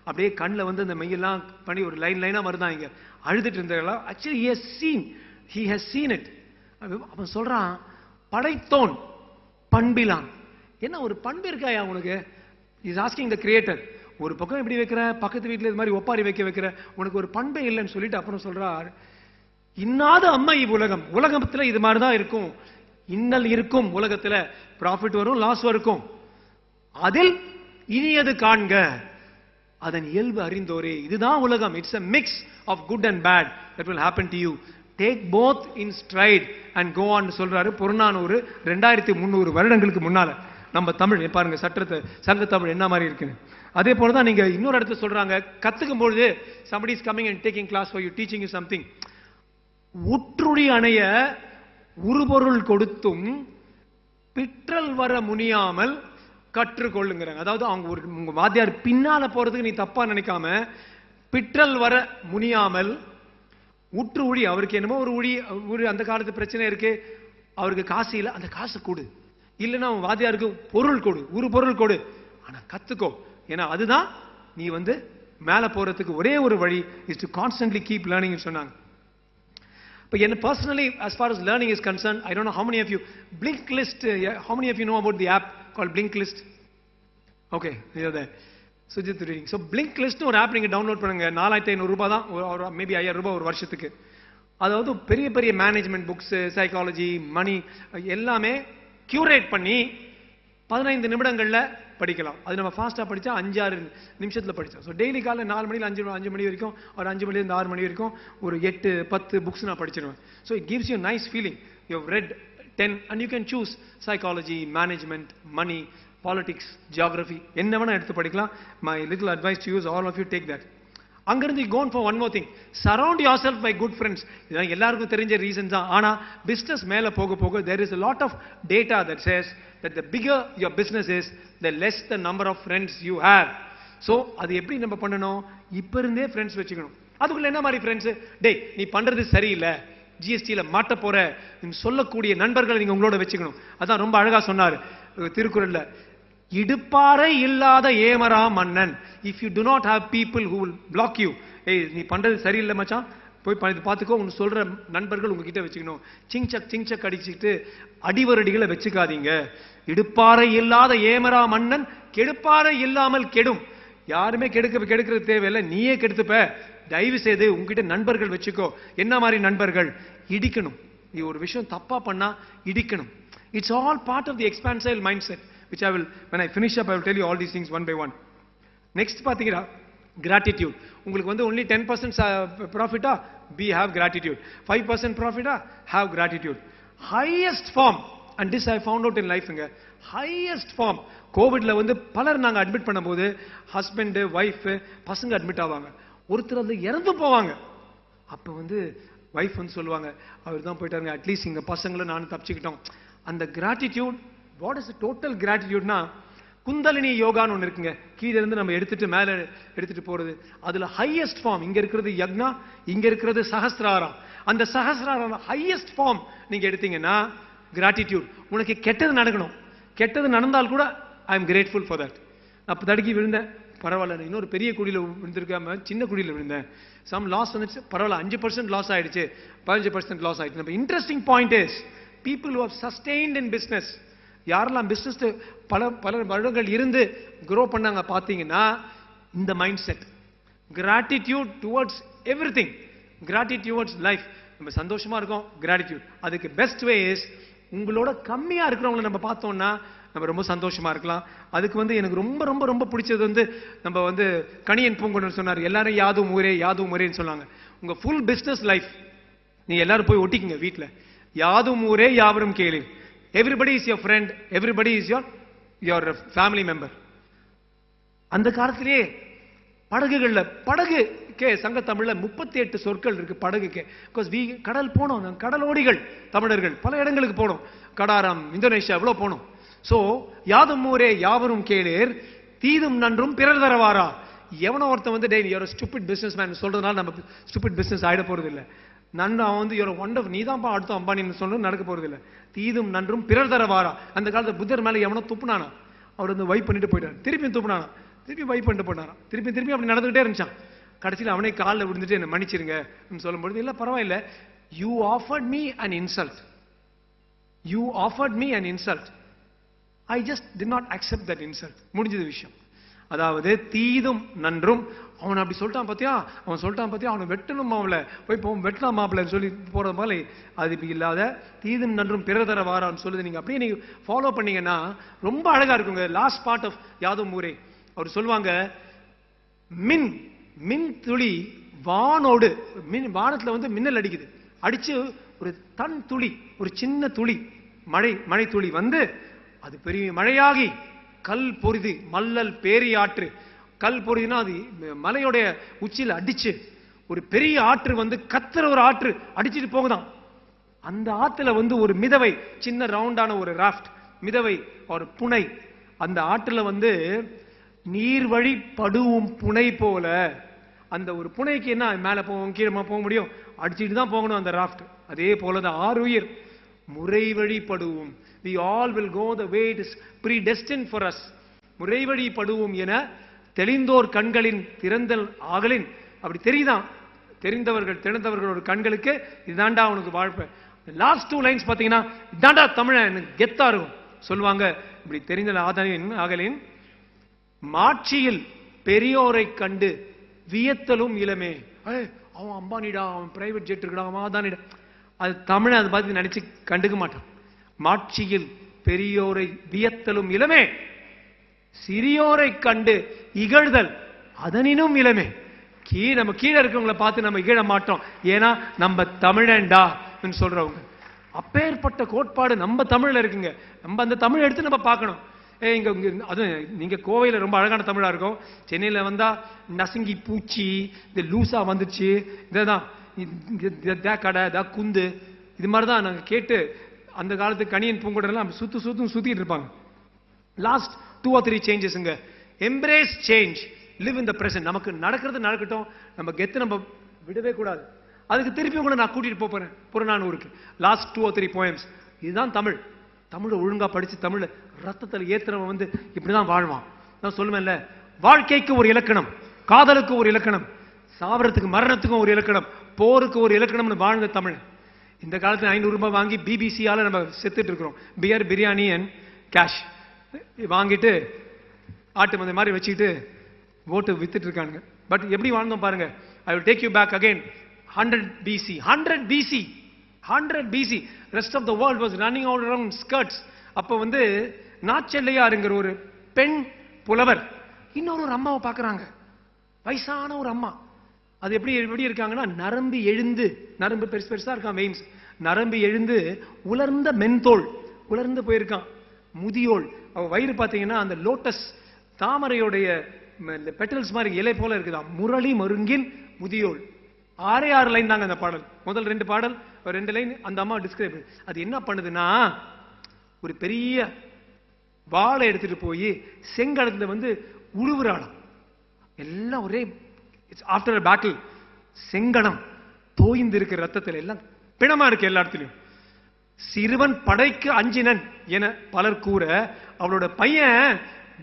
அப்படியே கண்ணில் வந்து அந்த மையெல்லாம் பணி ஒரு லைனா வருதான். இங்க அழுதுட்டு இருந்தாங்களா. Actually he has seen it. அவன் சொல்றான் படைத்தோன் பண்பிலான். என்ன ஒரு பண்பு இருக்காயா உனக்கு? Is asking the creator. ஒரு பக்கம் எப்படி வைக்கிற, பக்கத்து வீட்டுல இது மாதிரி ஒப்பாரி வைக்கிற, உனக்கு ஒரு பண்பே இல்லைன்னு சொல்லிட்டு அப்புறம் சொல்றார் இன்னாத அம்மா இவ்வுலகம். உலகத்துல இது மாதிரிதான் இருக்கும். இன்னல் இருக்கும். உலகத்துல ப்ராஃபிட் வரும் லாஸ் இருக்கும். அதில் இனியது காண்க அதன் இயல்பு அறிந்தோரே. இதுதான் உலகம். It's a mix of good and bad that will happen to you. Take both in stride and go on சொல்றாரு. புறநானூறு 2300 வருடங்களுக்கு முன்னால நம்ம தமிழ் பாருங்க சட்டத்தை சங்க தமிழ் என்ன மாதிரி இருக்குன்னு. அதே போலதான் நீங்க இன்னொரு இடத்துல சொல்றாங்க கத்துக்கும் பொழுது somebody is coming and taking class for you, teaching you something. உற்றுடி அணைய உருபொருள் கொடுத்தும் பிற்றல் வர முனியாமல் கற்றுக்கொள்ளுங்கிறாங்க. அதாவது அவங்க உங்க வாத்தியார் பின்னால போறதுக்கு நீ தப்பா நினைக்காம பிற்றல் வர முனியாமல் உற்று ஊழி. அவருக்கு என்னமோ ஒரு ஊழி அந்த காலத்து பிரச்சனை இருக்கு. அவருக்கு காசு இல்லை, அந்த காசு கொடு. இல்லைன்னா அவன் வாத்தியாருக்கு பொருள் கொடு, ஒரு பொருள் கொடு. ஆனா கத்துக்கோ. ஏன்னா அதுதான் நீ வந்து மேல போறதுக்கு ஒரே ஒரு வழி. Is to constantly keep learning சொன்னாங்க. But personally, as far as learning is concerned, I don't know how many of you Blinkist. How many of you know about the app called Blinkist? Okay, you're there. Sujit reading. So Blinkist ஒரு app நீங்க download பண்ணுங்க. 4500 ரூபாய் தான், ஒரு maybe 5000 ரூபாய் ஒரு வருஷத்துக்கு. அதாவது பெரிய பெரிய மேனேஜ்மெண்ட் புக்ஸ், சைக்காலஜி, மணி எல்லாமே கியூரேட் பண்ணி 15 நிமிடங்கள்ல படிக்கலாம். அது நம்ம ஃபாஸ்டா படிச்சா 5-6 நிமிஷத்துல படிச்சோம். ஸோ டெய்லி காலை 4 மணில 5 மணி வரைக்கும், ஒரு 5 மணிலேருந்து 6 மணி வரைக்கும் ஒரு 8-10 புக்ஸ் நான் படிச்சிருவேன். So it gives you nice feeling. You have read 10 and you can choose psychology, management, money, politics, geography. என்ன வேணா எடுத்து படிக்கலாம். My little advice to you is all of you take that. அங்கிருந்து go on for one more thing. Surround yourself by good friends. இதெல்லாம் எல்லாருக்கும் தெரிஞ்ச reasons தான். ஆனா பிசினஸ் மேல போக போக there is a lot of data that says that the bigger your business is, the less the number of friends you have. So அது எப்படி நம்ம பண்ணணும்? இப்ப இருந்தே ஃப்ரெண்ட்ஸ் வச்சுக்கணும். அதுக்குள்ள என்ன மாதிரி ஃப்ரெண்ட்ஸ்? டேய் நீ பண்றது சரியில்லை, ஜிஎஸ்டியில மாட்ட போற சொல்லக்கூடிய நண்பர்களை நீங்க உங்களோட வச்சுக்கணும். அதான் ரொம்ப அழகா சொன்னாரு. திருக்குறள்ல இடுப்பாறை இல்லாத ஏமரா மன்னன். If you to not have people who will black you, ஏய் நீ பண்றது சரியில்லை மச்சான், போய் பார்த்துக்கோ, உங்க சொல்ற நண்பர்கள் உங்ககிட்ட வச்சுக்கணும். சிங்சக் அடிச்சுக்கிட்டு அடிவரடிகளை வச்சுக்காதீங்க. இடுப்பாறை இல்லாத ஏமரா மன்னன் கெடுப்பாறை இல்லாமல் கெடும். யாருமே கெடுக்கிறது தேவையில்லை, நீயே கெடுத்துப்ப. தயவு செய்து உங்ககிட்ட நண்பர்கள் வச்சுக்கோ. என்ன மாதிரி நண்பர்கள்? இடிக்கணும். நீ ஒரு விஷயம் தப்பா பண்ணா இடிக்கணும். It's all part of the expansive mind set, which I will, when I finish up, I will tell you all these things one by one. Next பாத்தீங்கன்னா gratitude. உங்களுக்கு வந்து only 10% profit-ஆ, be have gratitude. 5% profit-ஆ, have gratitude. Highest form, and this I found out in life, highest form. கோவிட்ல வந்து பலர் நாங்க admit பண்ணும்போது husband wife பசங்க admit ஆவாங்க, ஒருத்தர் வந்து இறந்து போவாங்க. அப்ப வந்து வைஃப் வந்து சொல்லுவாங்க, அவர் தான் போயிட்டாருங்க, அட்லீஸ்ட் இங்க பசங்களும் நானும் தப்பிச்சுக்கிட்டோம். அந்த கிராட்டிடியூட், வாட் இஸ் டோட்டல் கிராட்டிடியூட்னா, குந்தலினி யோகான்னு ஒன்று இருக்குங்க, கீழே இருந்து நம்ம எடுத்துட்டு மேல எடுத்துட்டு போறது. அதுல ஹையஸ்ட் ஃபார்ம் இங்க இருக்கிறது யக்னா, இங்க இருக்கிறது சஹஸ்ராரம். அந்த சஹஸ்ராரம் ஹையஸ்ட் ஃபார்ம் நீங்க எடுத்தீங்கன்னா கிராட்டிடியூட். உனக்கு கெட்டது நடக்கணும், கெட்டது நடந்தால் கூட I am grateful for that. அப்ப தடுக்கி விழுந்தேன், பரவாயில்ல, இன்னொரு பெரிய குடியில விழுந்திருக்காம சின்ன குடியில விழுந்தேன். சம் லாஸ் வந்துச்சு, பரவாயில்ல, 5% லாஸ் ஆயிடுச்சு, 15% லாஸ் ஆயிடுச்சு. நம்ம interesting point is people who have sustained in business, யாரெல்லாம் பிசினஸ் பல வருடங்கள் இருந்து grow பண்ணாங்க பாத்தீங்கன்னா, இந்த mind set, gratitude towards everything, gratitude towards life. நம்ம சந்தோஷமா இருக்கோம், gratitude. அதுக்கு பெஸ்ட் வே இஸ், உங்களோட கம்மியா இருக்கிறவங்களை நம்ம பார்த்தோம்னா நம்ம ரொம்ப சந்தோஷமா இருக்கலாம். அதுக்கு வந்து எனக்கு ரொம்ப ரொம்ப ரொம்ப பிடிச்சது வந்து, நம்ம வந்து கணியன் பூங்குன்றன் சொன்னார், எல்லாரும் யாதும் ஊரே யாதும் ஊரேன்னு சொன்னாங்க. உங்க ஃபுல் பிசினஸ் லைஃப் நீ எல்லாரும் போய் ஒட்டிக்குங்க வீட்டுல, யாதும் ஊரே யாவரும் கேளு. Everybody is your friend, everybody is your family member. அந்த காலத்திலேயே படகுகள்ல, படகுக்கே சங்க தமிழ்ல 38 சொற்கள் இருக்கு படகுக்கே. பிகாஸ் கடல் போனோம், கடலோடிகள் தமிழர்கள் பல இடங்களுக்கு போனோம், கடாரம், இந்தோனேஷியா எவ்வளவு போனோம். சோ யாதும் ஊரே யாவரும் கேளீர், தீதும் நன்றும் பிறர் தரவாரா. எவனோ ஒருத்தன் வந்து டே யூர் ஸ்டூபிட் பிசினஸ் மேன் சொல்றதுனால நம்ம ஸ்டூபிட் பிசினஸ் ஆயிட போறது இல்லை. நன் அவன் வந்து யூர் ஒண்டர், நீ தான்ப்பா அடுத்த அம்பானின்னு சொன்ன நடக்க போறது இல்லை. தீதும் நன்றும் பிறர் தரவாரா. அந்த காலத்துல புத்தர் மேல எவனோ துப்புனானா, அவர் வந்து வைப் பண்ணிட்டு போயிட்டார், திருப்பி துப்புனானா, திருப்பி வைப் பண்ணிட்டு போனாராம், திருப்பி அப்படி நடந்துகிட்டே இருந்துச்சான். கடைசியில் அவனே காலில் விழுந்துட்டு என்ன மன்னிச்சிருங்க சொல்லும்போது, இல்ல பரவாயில்ல, you offered me an insult, you offered me an insult, I just did not accept that insult. முடிஞ்சது விஷயம். அதாவது தீதும் நன்றும், அவன் அப்படி சொல்லிட்டான் பாத்தியா, அவன் சொல்லிட்டான் பாத்தியா, அவனை வெட்டணும், அவளை போய் வெட்டலாம் மாப்பிள்ளன்னு சொல்லி போறது மாதிரி, அது இப்படி இல்லாத தீதும் நன்றும் பிறர் தர வாரான்னு சொல்லுது. நீங்க அப்படியே நீங்க ஃபாலோ பண்ணீங்கன்னா ரொம்ப அழகா இருக்குங்க. லாஸ்ட் பார்ட் ஆஃப் யாதும் ஊரே அவர் சொல்லுவாங்க, மின் துளி வானோடு, வானத்துல வந்து மின்னல் அடிக்குது, அடிச்சு ஒரு தன் துளி, ஒரு சின்ன துளி மழை துளி வந்து அது பெரிய மழையாகி கல் பொருதி மல்லல் பேரியாற்று. கல் பொருதினா அது மலையோடைய உச்சியில அடிச்சு ஒரு பெரிய ஆற்று வந்து கத்துற ஒரு ஆற்று அடிச்சுட்டு போகுதான். அந்த ஆத்துல வந்து ஒரு மிதவை, சின்ன ரவுண்டான ஒரு ராஃப்ட் மிதவை, ஒரு புனை, அந்த ஆற்றுல வந்து நீர்வழி படுவும் புனை போல. அந்த ஒரு புனைக்கு என்ன மேல போகும் கீழே போக முடியும், அடிச்சுட்டு தான் போகணும் அந்த ராஃப்ட். அதே போலதான் ஆறுயிர் முறைவழி படுவோம். We all will go the way it is predestined for us. முறைவழி படுவோம் என தெளிந்தோர் கண்களின் திறந்தல் ஆகலின். அப்படி தெரியுதான், தெரிந்தவர்கள் ஒரு கண்களுக்கு இதாண்டா உனக்கு வாழ்ப்ப. லாஸ்ட் 2 லைன்ஸ் பாத்தீங்கன்னா, இதாண்டா தமிழன் கெத்தா இருக்கும் சொல்லுவாங்க. இப்படி தெரிந்த ஆகலின் மாட்சியில் பெரியோரை கண்டு வியத்தலும் இளமே. அவன் அம்பானிடா, அவன் பிரைவேட் ஜெட் இருக்கா, அவன் அதானிடா. அது தமிழ் அதை பார்த்து நினைச்சு கண்டுக்க மாட்டான். மாட்சியில் பெரியோரை வியத்தலும் இளமே, சிறியோரை கண்டு இகழ்தல் அதனினும் இளமே. நம்ம கீழே இருக்கவங்களை பார்த்து நம்ம இகழ மாட்டோம், ஏன்னா நம்ம தமிழன்டா சொல்றவங்க. அப்பேற்பட்ட கோட்பாடு நம்ம தமிழ்ல இருக்குங்க. நம்ம அந்த தமிழ் எடுத்து நம்ம பார்க்கணும். இங்க அது நீங்க கோவையில ரொம்ப அழகான தமிழா இருக்கும், சென்னையில வந்தா நசுங்கி பூச்சி, இந்த லூசா வந்துச்சு, இதுதான் கடை குந்து, இது மாதிரிதான் நாங்க கேட்டு அந்த காலத்து கணியன் பூங்குடலாம் சுத்திட்டு இருப்பாங்க. லாஸ்ட் 2 or 3 சேஞ்சஸ்ங்க. Embrace change, live in the present. நமக்கு நடக்கிறது நடக்கட்டும், நம்ம கெத்து நம்ம விடவே கூடாது. அதுக்கு திருப்பி கூட நான் கூட்டிட்டு போறேன் புறநானூருக்கு. Last 2 or 3 poems. இதுதான் தமிழ். தமிழை ஒழுங்கா படிச்சு தமிழ ரத்தத்தில் ஏத்துறவன் வந்து இப்படிதான் வாழ்வான். நான் சொல்லுவேன்ல, வாழ்க்கைக்கு ஒரு இலக்கணம், காதலுக்கு ஒரு இலக்கணம், சாவரத்துக்கு மரணத்துக்கும் ஒரு இலக்கணம், போருக்கு ஒரு இலக்கணம்னு வாழ்ந்த தமிழ். இந்த காலத்துல 500 ரூபாய் வாங்கி பிபிசியால நம்ம செத்துட்டு இருக்கிறோம். பியர், பிரியாணி அண்ட் கேஷ் வாங்கிட்டு ஆட்டு மந்தை மாதிரி வச்சுக்கிட்டு ஓட்டு வித்துட்டு இருக்காங்க. பட் எப்படி வாழ்ந்தோம் பாருங்க. I will take you back again 100 BC. 100 BC. 100 BC. Rest of the world was running all around skirts. அப்ப வந்து நாச்செல்லையாருங்கிற ஒரு பெண் புலவர் இன்னொரு அம்மாவை பார்க்கறாங்க. வயசான ஒரு அம்மா. அது எப்படி இருக்காங்கன்னா, நரம்பு எழுந்து, நரம்பு பெருசு பெருசா இருக்கான், வெயின்ஸ், நரம்பு எழுந்து உலர்ந்த மென்தோல், உலர்ந்து போயிருக்கான். முதியோள். அவ வயிறு பார்த்தீங்கன்னா அந்த லோட்டஸ் தாமரையோடைய பெட்டல்ஸ் மாதிரி இலை போல இருக்குதான். முரளி மருங்கின் முதியோள். 6 லைன் தாங்க அந்த பாடல். முதல் 2 பாடல் 2 லைன் அந்த அம்மா டிஸ்கிரைப். அது என்ன பண்ணுதுன்னா, ஒரு பெரிய வாளை எடுத்துட்டு போய் செங்கடத்துல வந்து உழுவுறாளாம். எல்லாம் ஒரே ஆஃப்டர் பேட்டில் செங்கடம் தோய்ந்து இருக்கிற ரத்தத்தில் எல்லாம் பிணமா இருக்கு எல்லா இடத்துலயும். சிறுவன் படைக்கு அஞ்சினன் என பலர் கூற, அவளோட பையன்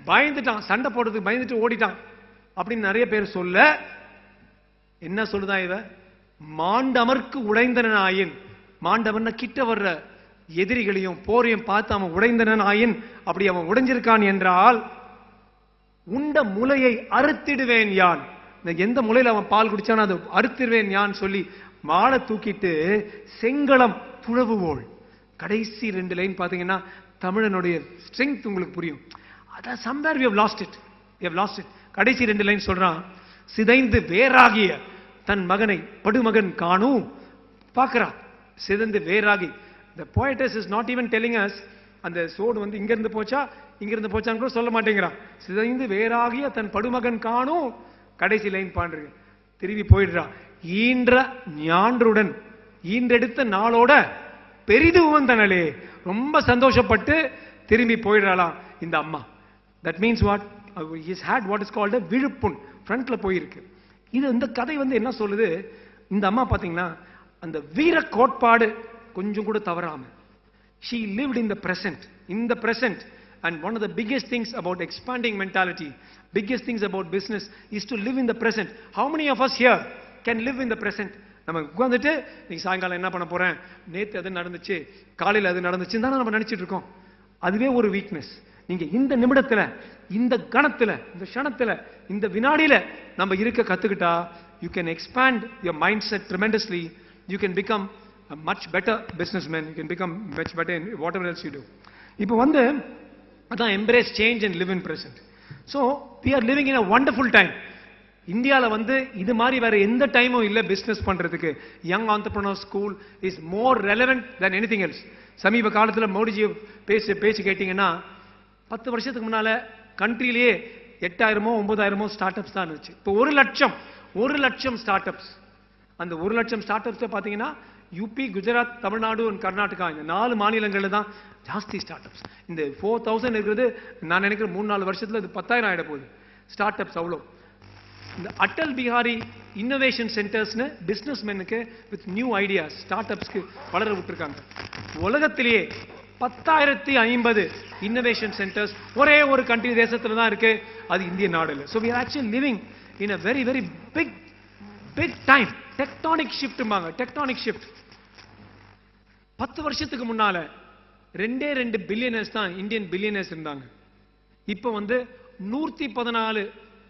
பயந்துட்டான், சண்டை போடுறதுக்கு பயந்துட்டு ஓடிட்டான் அப்படின்னு நிறைய பேர் சொல்ல, என்ன சொல்லுதா இவ, மாண்டமர்க்கு உடைந்தனன் ஆயின், மாண்டவன் கிட்ட வர்ற எதிரிகளையும் போரையும் பார்த்து அவன் உடைந்தனன் ஆயின், அப்படி அவன் உடைஞ்சிருக்கான் என்றால் உண்ட முலையை அறுத்திடுவேன் யான். எந்த முலையில அவன் பால் குடிச்சானோ அதை அறுத்திடுவேன் யான் சொல்லி மாலை தூக்கிட்டு செங்களம் துழவுவோள். கடைசி 2 லைன் பாத்தீங்கன்னா தமிழனுடைய ஸ்ட்ரெங்க் உங்களுக்கு புரியும். அதான் somewhere we have lost it. We have lost it. கடைசி 2 லைன் சொல்றான், சிதைந்து வேறாகிய தன் மகனை படுமகன் காணும். பார்க்கிறா, சிதைந்து வேறாகி. The poetess is not even telling us அந்த சோடு வந்து இங்க இருந்து போச்சான்னு கூட சொல்ல மாட்டேங்கிறான். சிதைந்து வேறாகிய தன் படுமகன் காணும். கடைசி லைன் பாடுறீங்க, திரும்பி போயிடுறான். ஈன்ற ஞான்றுடன், ஈன்றெடுத்த நாளோட பெரிது உவந்தனலே, ரொம்ப சந்தோஷப்பட்டு திரும்பி போயிடுறாளாம் இந்த அம்மா. That means what, his hat what is called விழுப்புண் ஃப்ரண்ட்ல போயிருக்கு. இது இந்த கதை வந்து என்ன சொல்லுது, இந்த அம்மா பாத்தீங்கன்னா அந்த வீர கோட்பாடு கொஞ்சம் கூட தவறாம, she lived in the present. And one of the biggest things about expanding mentality, biggest things about business is to live in the present. How many of us here can live in the present? நம்ம உட்கார்ந்துட்டு நீ சாயங்காலம் என்ன பண்ண போறேன், நேத்து அது நடந்துச்சு, காலையில் அது நடந்துச்சுன்னு தானே நம்ம நினைச்சிட்டு இருக்கோம். அதுவே ஒரு வீக்னஸ். நீங்க இந்த நிமிடத்துல, இந்த கணத்துல, இந்த க்ஷணத்துல, இந்த வினாடியில நம்ம இருக்க கத்துக்கிட்டா, you can expand your mindset tremendously. You can become a much better businessman. You can become much better in whatever else you do. இப்போ வந்து அதான் embrace change and live in present. So we are living in a wonderful time. இந்தியால வந்து இது மாதிரி வேற எந்த டைமும் இல்ல பிசினஸ் பண்றதுக்கு. Young entrepreneur school is more relevant than anything else. சமீப காலத்துல மோடிஜி பேசி கேட்டீங்கன்னா, 10 வருஷத்துக்கு முன்னால கண்ட்ரிலேயே 8000 9000 ஸ்டார்ட் அப்ஸ் தான் இருந்துச்சு. இப்போ 1 லட்சம் ஸ்டார்ட் அப்ஸ். அந்த 1 லட்சம் ஸ்டார்ட் அப்ஸ் பாத்தீங்கன்னா யூபி, குஜராத், தமிழ்நாடு, கர்நாடகா, இந்த 4 மாநிலங்கள்ல தான் ஜாஸ்தி ஸ்டார்ட் அப்ஸ். இந்த 4000 இருக்கிறது நான் நினைக்கிறேன் 3-4 வருஷத்துல இது 10,000 ஆயிட போகுது ஸ்டார்ட் அப்ஸ். அவ்வளோ இந்த அட்டல் பிஹாரி இன்னோவேஷன் சென்டர்ஸ்னு பிசினஸ்மேனுக்கு வித் நியூ ஐடியாஸ் ஸ்டார்ட் அப்ஸ்க்கு வளர விட்டுருக்காங்க. உலகத்திலேயே 10,050 இன்னோவேஷன் சென்டர்ஸ் ஒரே ஒரு கண்ட்ரி தேசத்துல தான் இருக்கு, அது இந்திய நாடுல. So we are actually living in a very very big time. Tectonic shift. 10 வருஷத்துக்கு முன்னால 2 பில்லியனர்ஸ் தான் இந்தியன் பில்லியனர்ஸ் இருந்தாங்க. இப்போ வந்து 114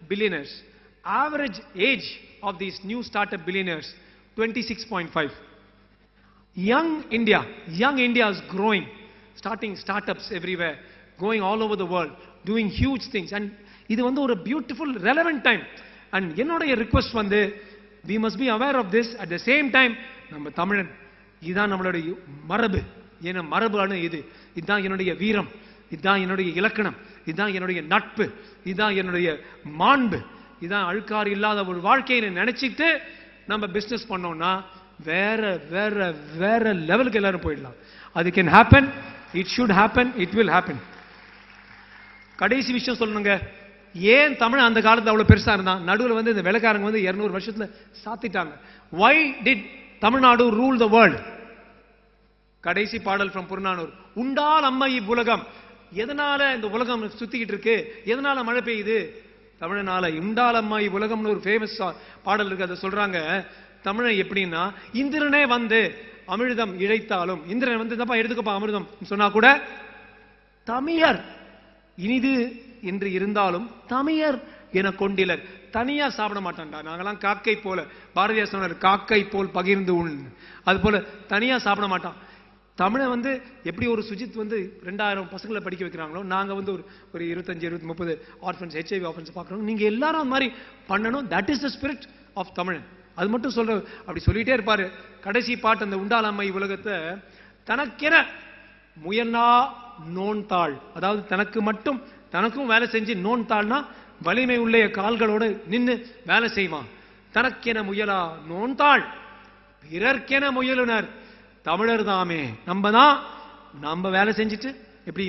billionaires. Average age of these new startup billionaires 26.5. Young India is growing, starting startups everywhere, going all over the world, doing huge things. And இது வந்து ஒரு beautiful relevant time. And என்னோட request வந்து, we must be aware of this. At the same time, நம்ம தமிழன், இதுதான் நம்மளுடைய மரபு. ஏன்னா மரபு இதுதான் என்னுடைய வீரம், இதுதான் என்னுடைய இலக்கணம், இதுதான் என்னுடைய நட்பு, இதுதான் என்னுடைய மாண்பு, இதுதான் அழுக்காறு இல்லாத ஒரு வாழ்க்கையை நினைச்சிட்டு நம்ம பிசினஸ் பண்ணோம்னா வேற வேற வேற லெவலுக்கு எல்லாரும் போயிடலாம். அது can happen, it should happen, it will happen. கடைசி விஷயம் சொல்லணுங்க, ஏன் தமிழ் அந்த காலத்துல அவ்வளவு பெருசா இருந்தான்? நடுவில் வந்து இந்த வெள்ளக்காரங்க வந்து 200 வருஷத்துல சாத்திட்டாங்க. Why did Tamil Nadu rule the world? கடைசி பாடல் from புறநானூறு. உண்டால் அம்மை இவ்வுலகம். எதனால இந்த உலகம் சுத்திக்கிட்டு இருக்கு, எதனால மழை பெய்யுது? தமிழனால. உண்டால் அம்மா இவ்வுலகம்னு ஒரு ஃபேமஸ் பாடல் இருக்கு. அதை சொல்றாங்க தமிழன் எப்படின்னா, இந்திரனே வந்து அமிர்தம் இழைத்தாலும், இந்திரன் வந்து தப்பா எடுத்துக்கப்பா அமிர்தம் சொன்னா கூட, தமியர் இனிது என்று இருந்தாலும் தமியர் என கொண்டிலர். தனியா சாப்பிட மாட்டான்டா, நாங்கெல்லாம் காக்கை போல. பாரதியார் சொன்னார், காக்கை போல் பகிர்ந்து உண். அது போல தனியா சாப்பிட மாட்டான். தமிழை வந்து எப்படி ஒரு சுஜித் வந்து 2000 பசங்களை படிக்க வைக்கிறாங்களோ, நாங்க வந்து ஒரு 25 20 30 ஆர்ஃபன்ஸ் HIV ஆர்ஃபன்ஸ் பார்க்குறோம். நீங்க எல்லாரும் அந்த மாதிரி பண்ணணும். That is the spirit of Tamilan. அது மட்டும் சொல்ற, அப்படி சொல்லிட்டே இருப்பாரு. கடைசி பாட்டு அந்த உண்டாலம்மை உலகத்தை தனக்கென முயன்னா நோன்தாள், அதாவது தனக்கு மட்டும் தனக்கும் வேலை செஞ்சு, நோன்தாள்னா வலிமை உள்ள கால்களோடு நின்று வேலை செய்வான். தனக்கென முயலா நோன்தாள் பிறர்க்கென முயலுனர் தமிழர் தாமே. நம்ம வேலை செஞ்சுட்டு எப்படி,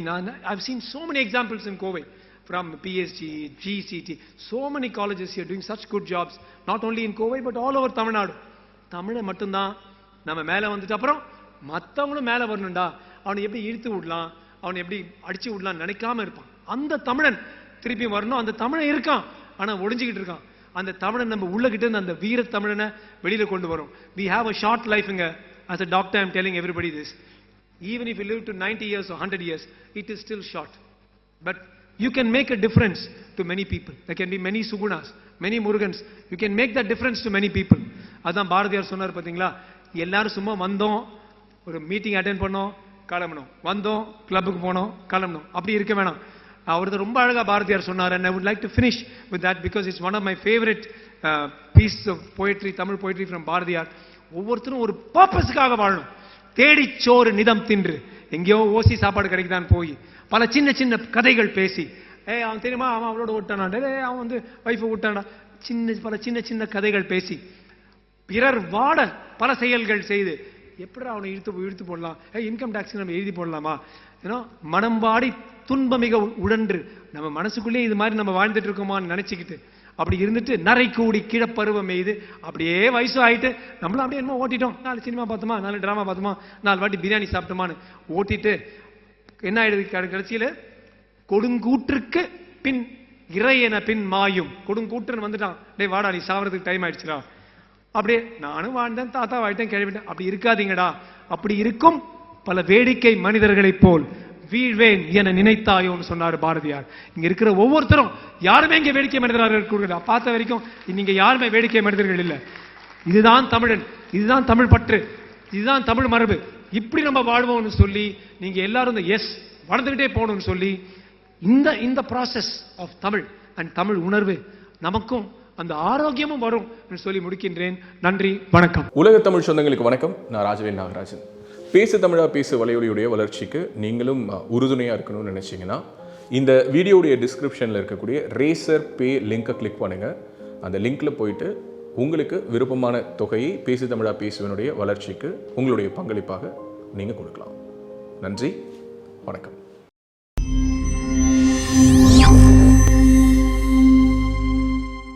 I've seen so many examples in Kovai from PSG, GCT, so many colleges here doing such good jobs, not only in Kovai but all over Tamil Nadu. தமிழை மட்டும்தான் நம்ம மேலே வந்துட்டு அப்புறம் மற்றவங்களும் மேலே வரணும்டா, அவனை எப்படி இழுத்து விடலாம், அவனை எப்படி அடிச்சு விடலாம் நினைக்காம இருப்பான். அந்த தமிழன் திருப்பி வரணும். அந்த தமிழன் இருக்கான், ஆனா ஒளிஞ்சுக்கிட்டு இருக்கான். அந்த தமிழன் நம்ம உள்ளகிட்ட இருந்து அந்த வீர தமிழனை வெளியில கொண்டு வரும். We have a short life. As a doctor, I'm telling everybody this. Even if you live to 90 years or 100 years, it is still short. But you can make a difference to many people. There can be many Sugunas, many Murugans. You can make that difference to many people. அதான் பாரதியார் சொன்னார் பார்த்தீங்களா, எல்லாரும் சும்மா வந்தோம், ஒரு meeting attend பண்ணோம், கிளம்பணும், வந்தோம், கிளப்புக்கு போனோம், கிளம்பணும், அப்படி இருக்க வேணாம். அவரது ரொம்ப அழகா பாரதியார் சொன்னார். And I would like to finish with that because it's one of my favorite pieces of poetry, Tamil poetry from Bharathiyar. ஒவ்வொருத்தரும் ஒரு பர்பஸ்க்காக வாழணும். தேடிச்சோறு நிதம் தின்று, எங்கேயோ ஓசி சாப்பாடு கிடைக்குதான் போய் பல சின்ன சின்ன கதைகள் பேசி, அவன் தெரியுமா, அவன் அவளோட விட்டானா, அவன் வந்து வைஃபை விட்டானா, பல சின்ன சின்ன கதைகள் பேசி பிறர் வாட பல செயல்கள் செய்து எப்படி அவனை இழுத்து போடலாம், இன்கம் டாக்ஸ் நம்ம எழுதி போடலாமா, ஏன்னா மனம் வாடி துன்பமிக உழன்று நம்ம மனசுக்குள்ளேயே இது மாதிரி நம்ம வாழ்ந்துட்டு இருக்கோமான்னு நினைச்சுக்கிட்டு அப்படி இருந்துட்டு நரை கூடி கிழப்பருவம் எய்து அப்படியே வயசு ஆயிட்டு நம்மளும் அப்படியே என்னமோ ஓட்டிட்டோம். 4 சினிமா பார்த்தோமா, 4 டிராமா பார்த்தோமா, 4 வாட்டி பிரியாணி சாப்பிட்டோமான்னு ஓட்டிட்டு என்ன ஆயிடுது, கடைசியில கொடுங்கூற்றுக்கு பின் இறை என பின் மாயும். கொடுங்கூற்றுன்னு வந்துட்டான், டேய் வாடா நீ சாவறதுக்கு டைம் ஆயிடுச்சுடா. அப்படியே நானும் வாழ்ந்தேன், தாத்தா வாயிட்டேன், கேள்விட்டேன். அப்படி இருக்காதீங்கடா. அப்படி இருக்கும் பல வேடிக்கை மனிதர்களைப் போல் வீழ்வேன் என நினைத்தாயோன்னு சொன்னார் பாரதியார். இங்க இருக்கிற ஒவ்வொருத்தரும் யாருமே இங்க வேடிக்கை மனிதர்கள் இருக்கிற பார்த்த வரைக்கும் நீங்க யாருமே வேடிக்கை மனிதர்கள் இல்லை. இதுதான் தமிழன், இதுதான் தமிழ் பற்று, இதுதான் தமிழ் மரபு. இப்படி நம்ம வாழ்வோம்னு சொல்லி நீங்க எல்லாரும் எஸ் வளர்ந்துகிட்டே போகணும்னு சொல்லி இந்த process of Tamil and Tamil உணர்வு நமக்கும் அந்த ஆரோக்கியமும் வரும் சொல்லி முடிக்கின்றேன். நன்றி, வணக்கம். உலக தமிழ் சொந்தங்களுக்கு வணக்கம். நான் ராஜவேல் நாகராஜன். பேசு தமிழா பேசு வலையொலியுடைய வளர்ச்சிக்கு நீங்களும் உறுதுணையாக இருக்கணும்னு நினச்சிங்கன்னா இந்த வீடியோடைய டிஸ்கிரிப்ஷனில் இருக்கக்கூடிய ரேசர் பே லிங்கை கிளிக் பண்ணுங்கள். அந்த லிங்க்கில் போயிட்டு உங்களுக்கு விருப்பமான தொகையை பேசு தமிழா பேசுவனுடைய வளர்ச்சிக்கு உங்களுடைய பங்களிப்பாக நீங்கள் கொடுக்கலாம். நன்றி, வணக்கம்.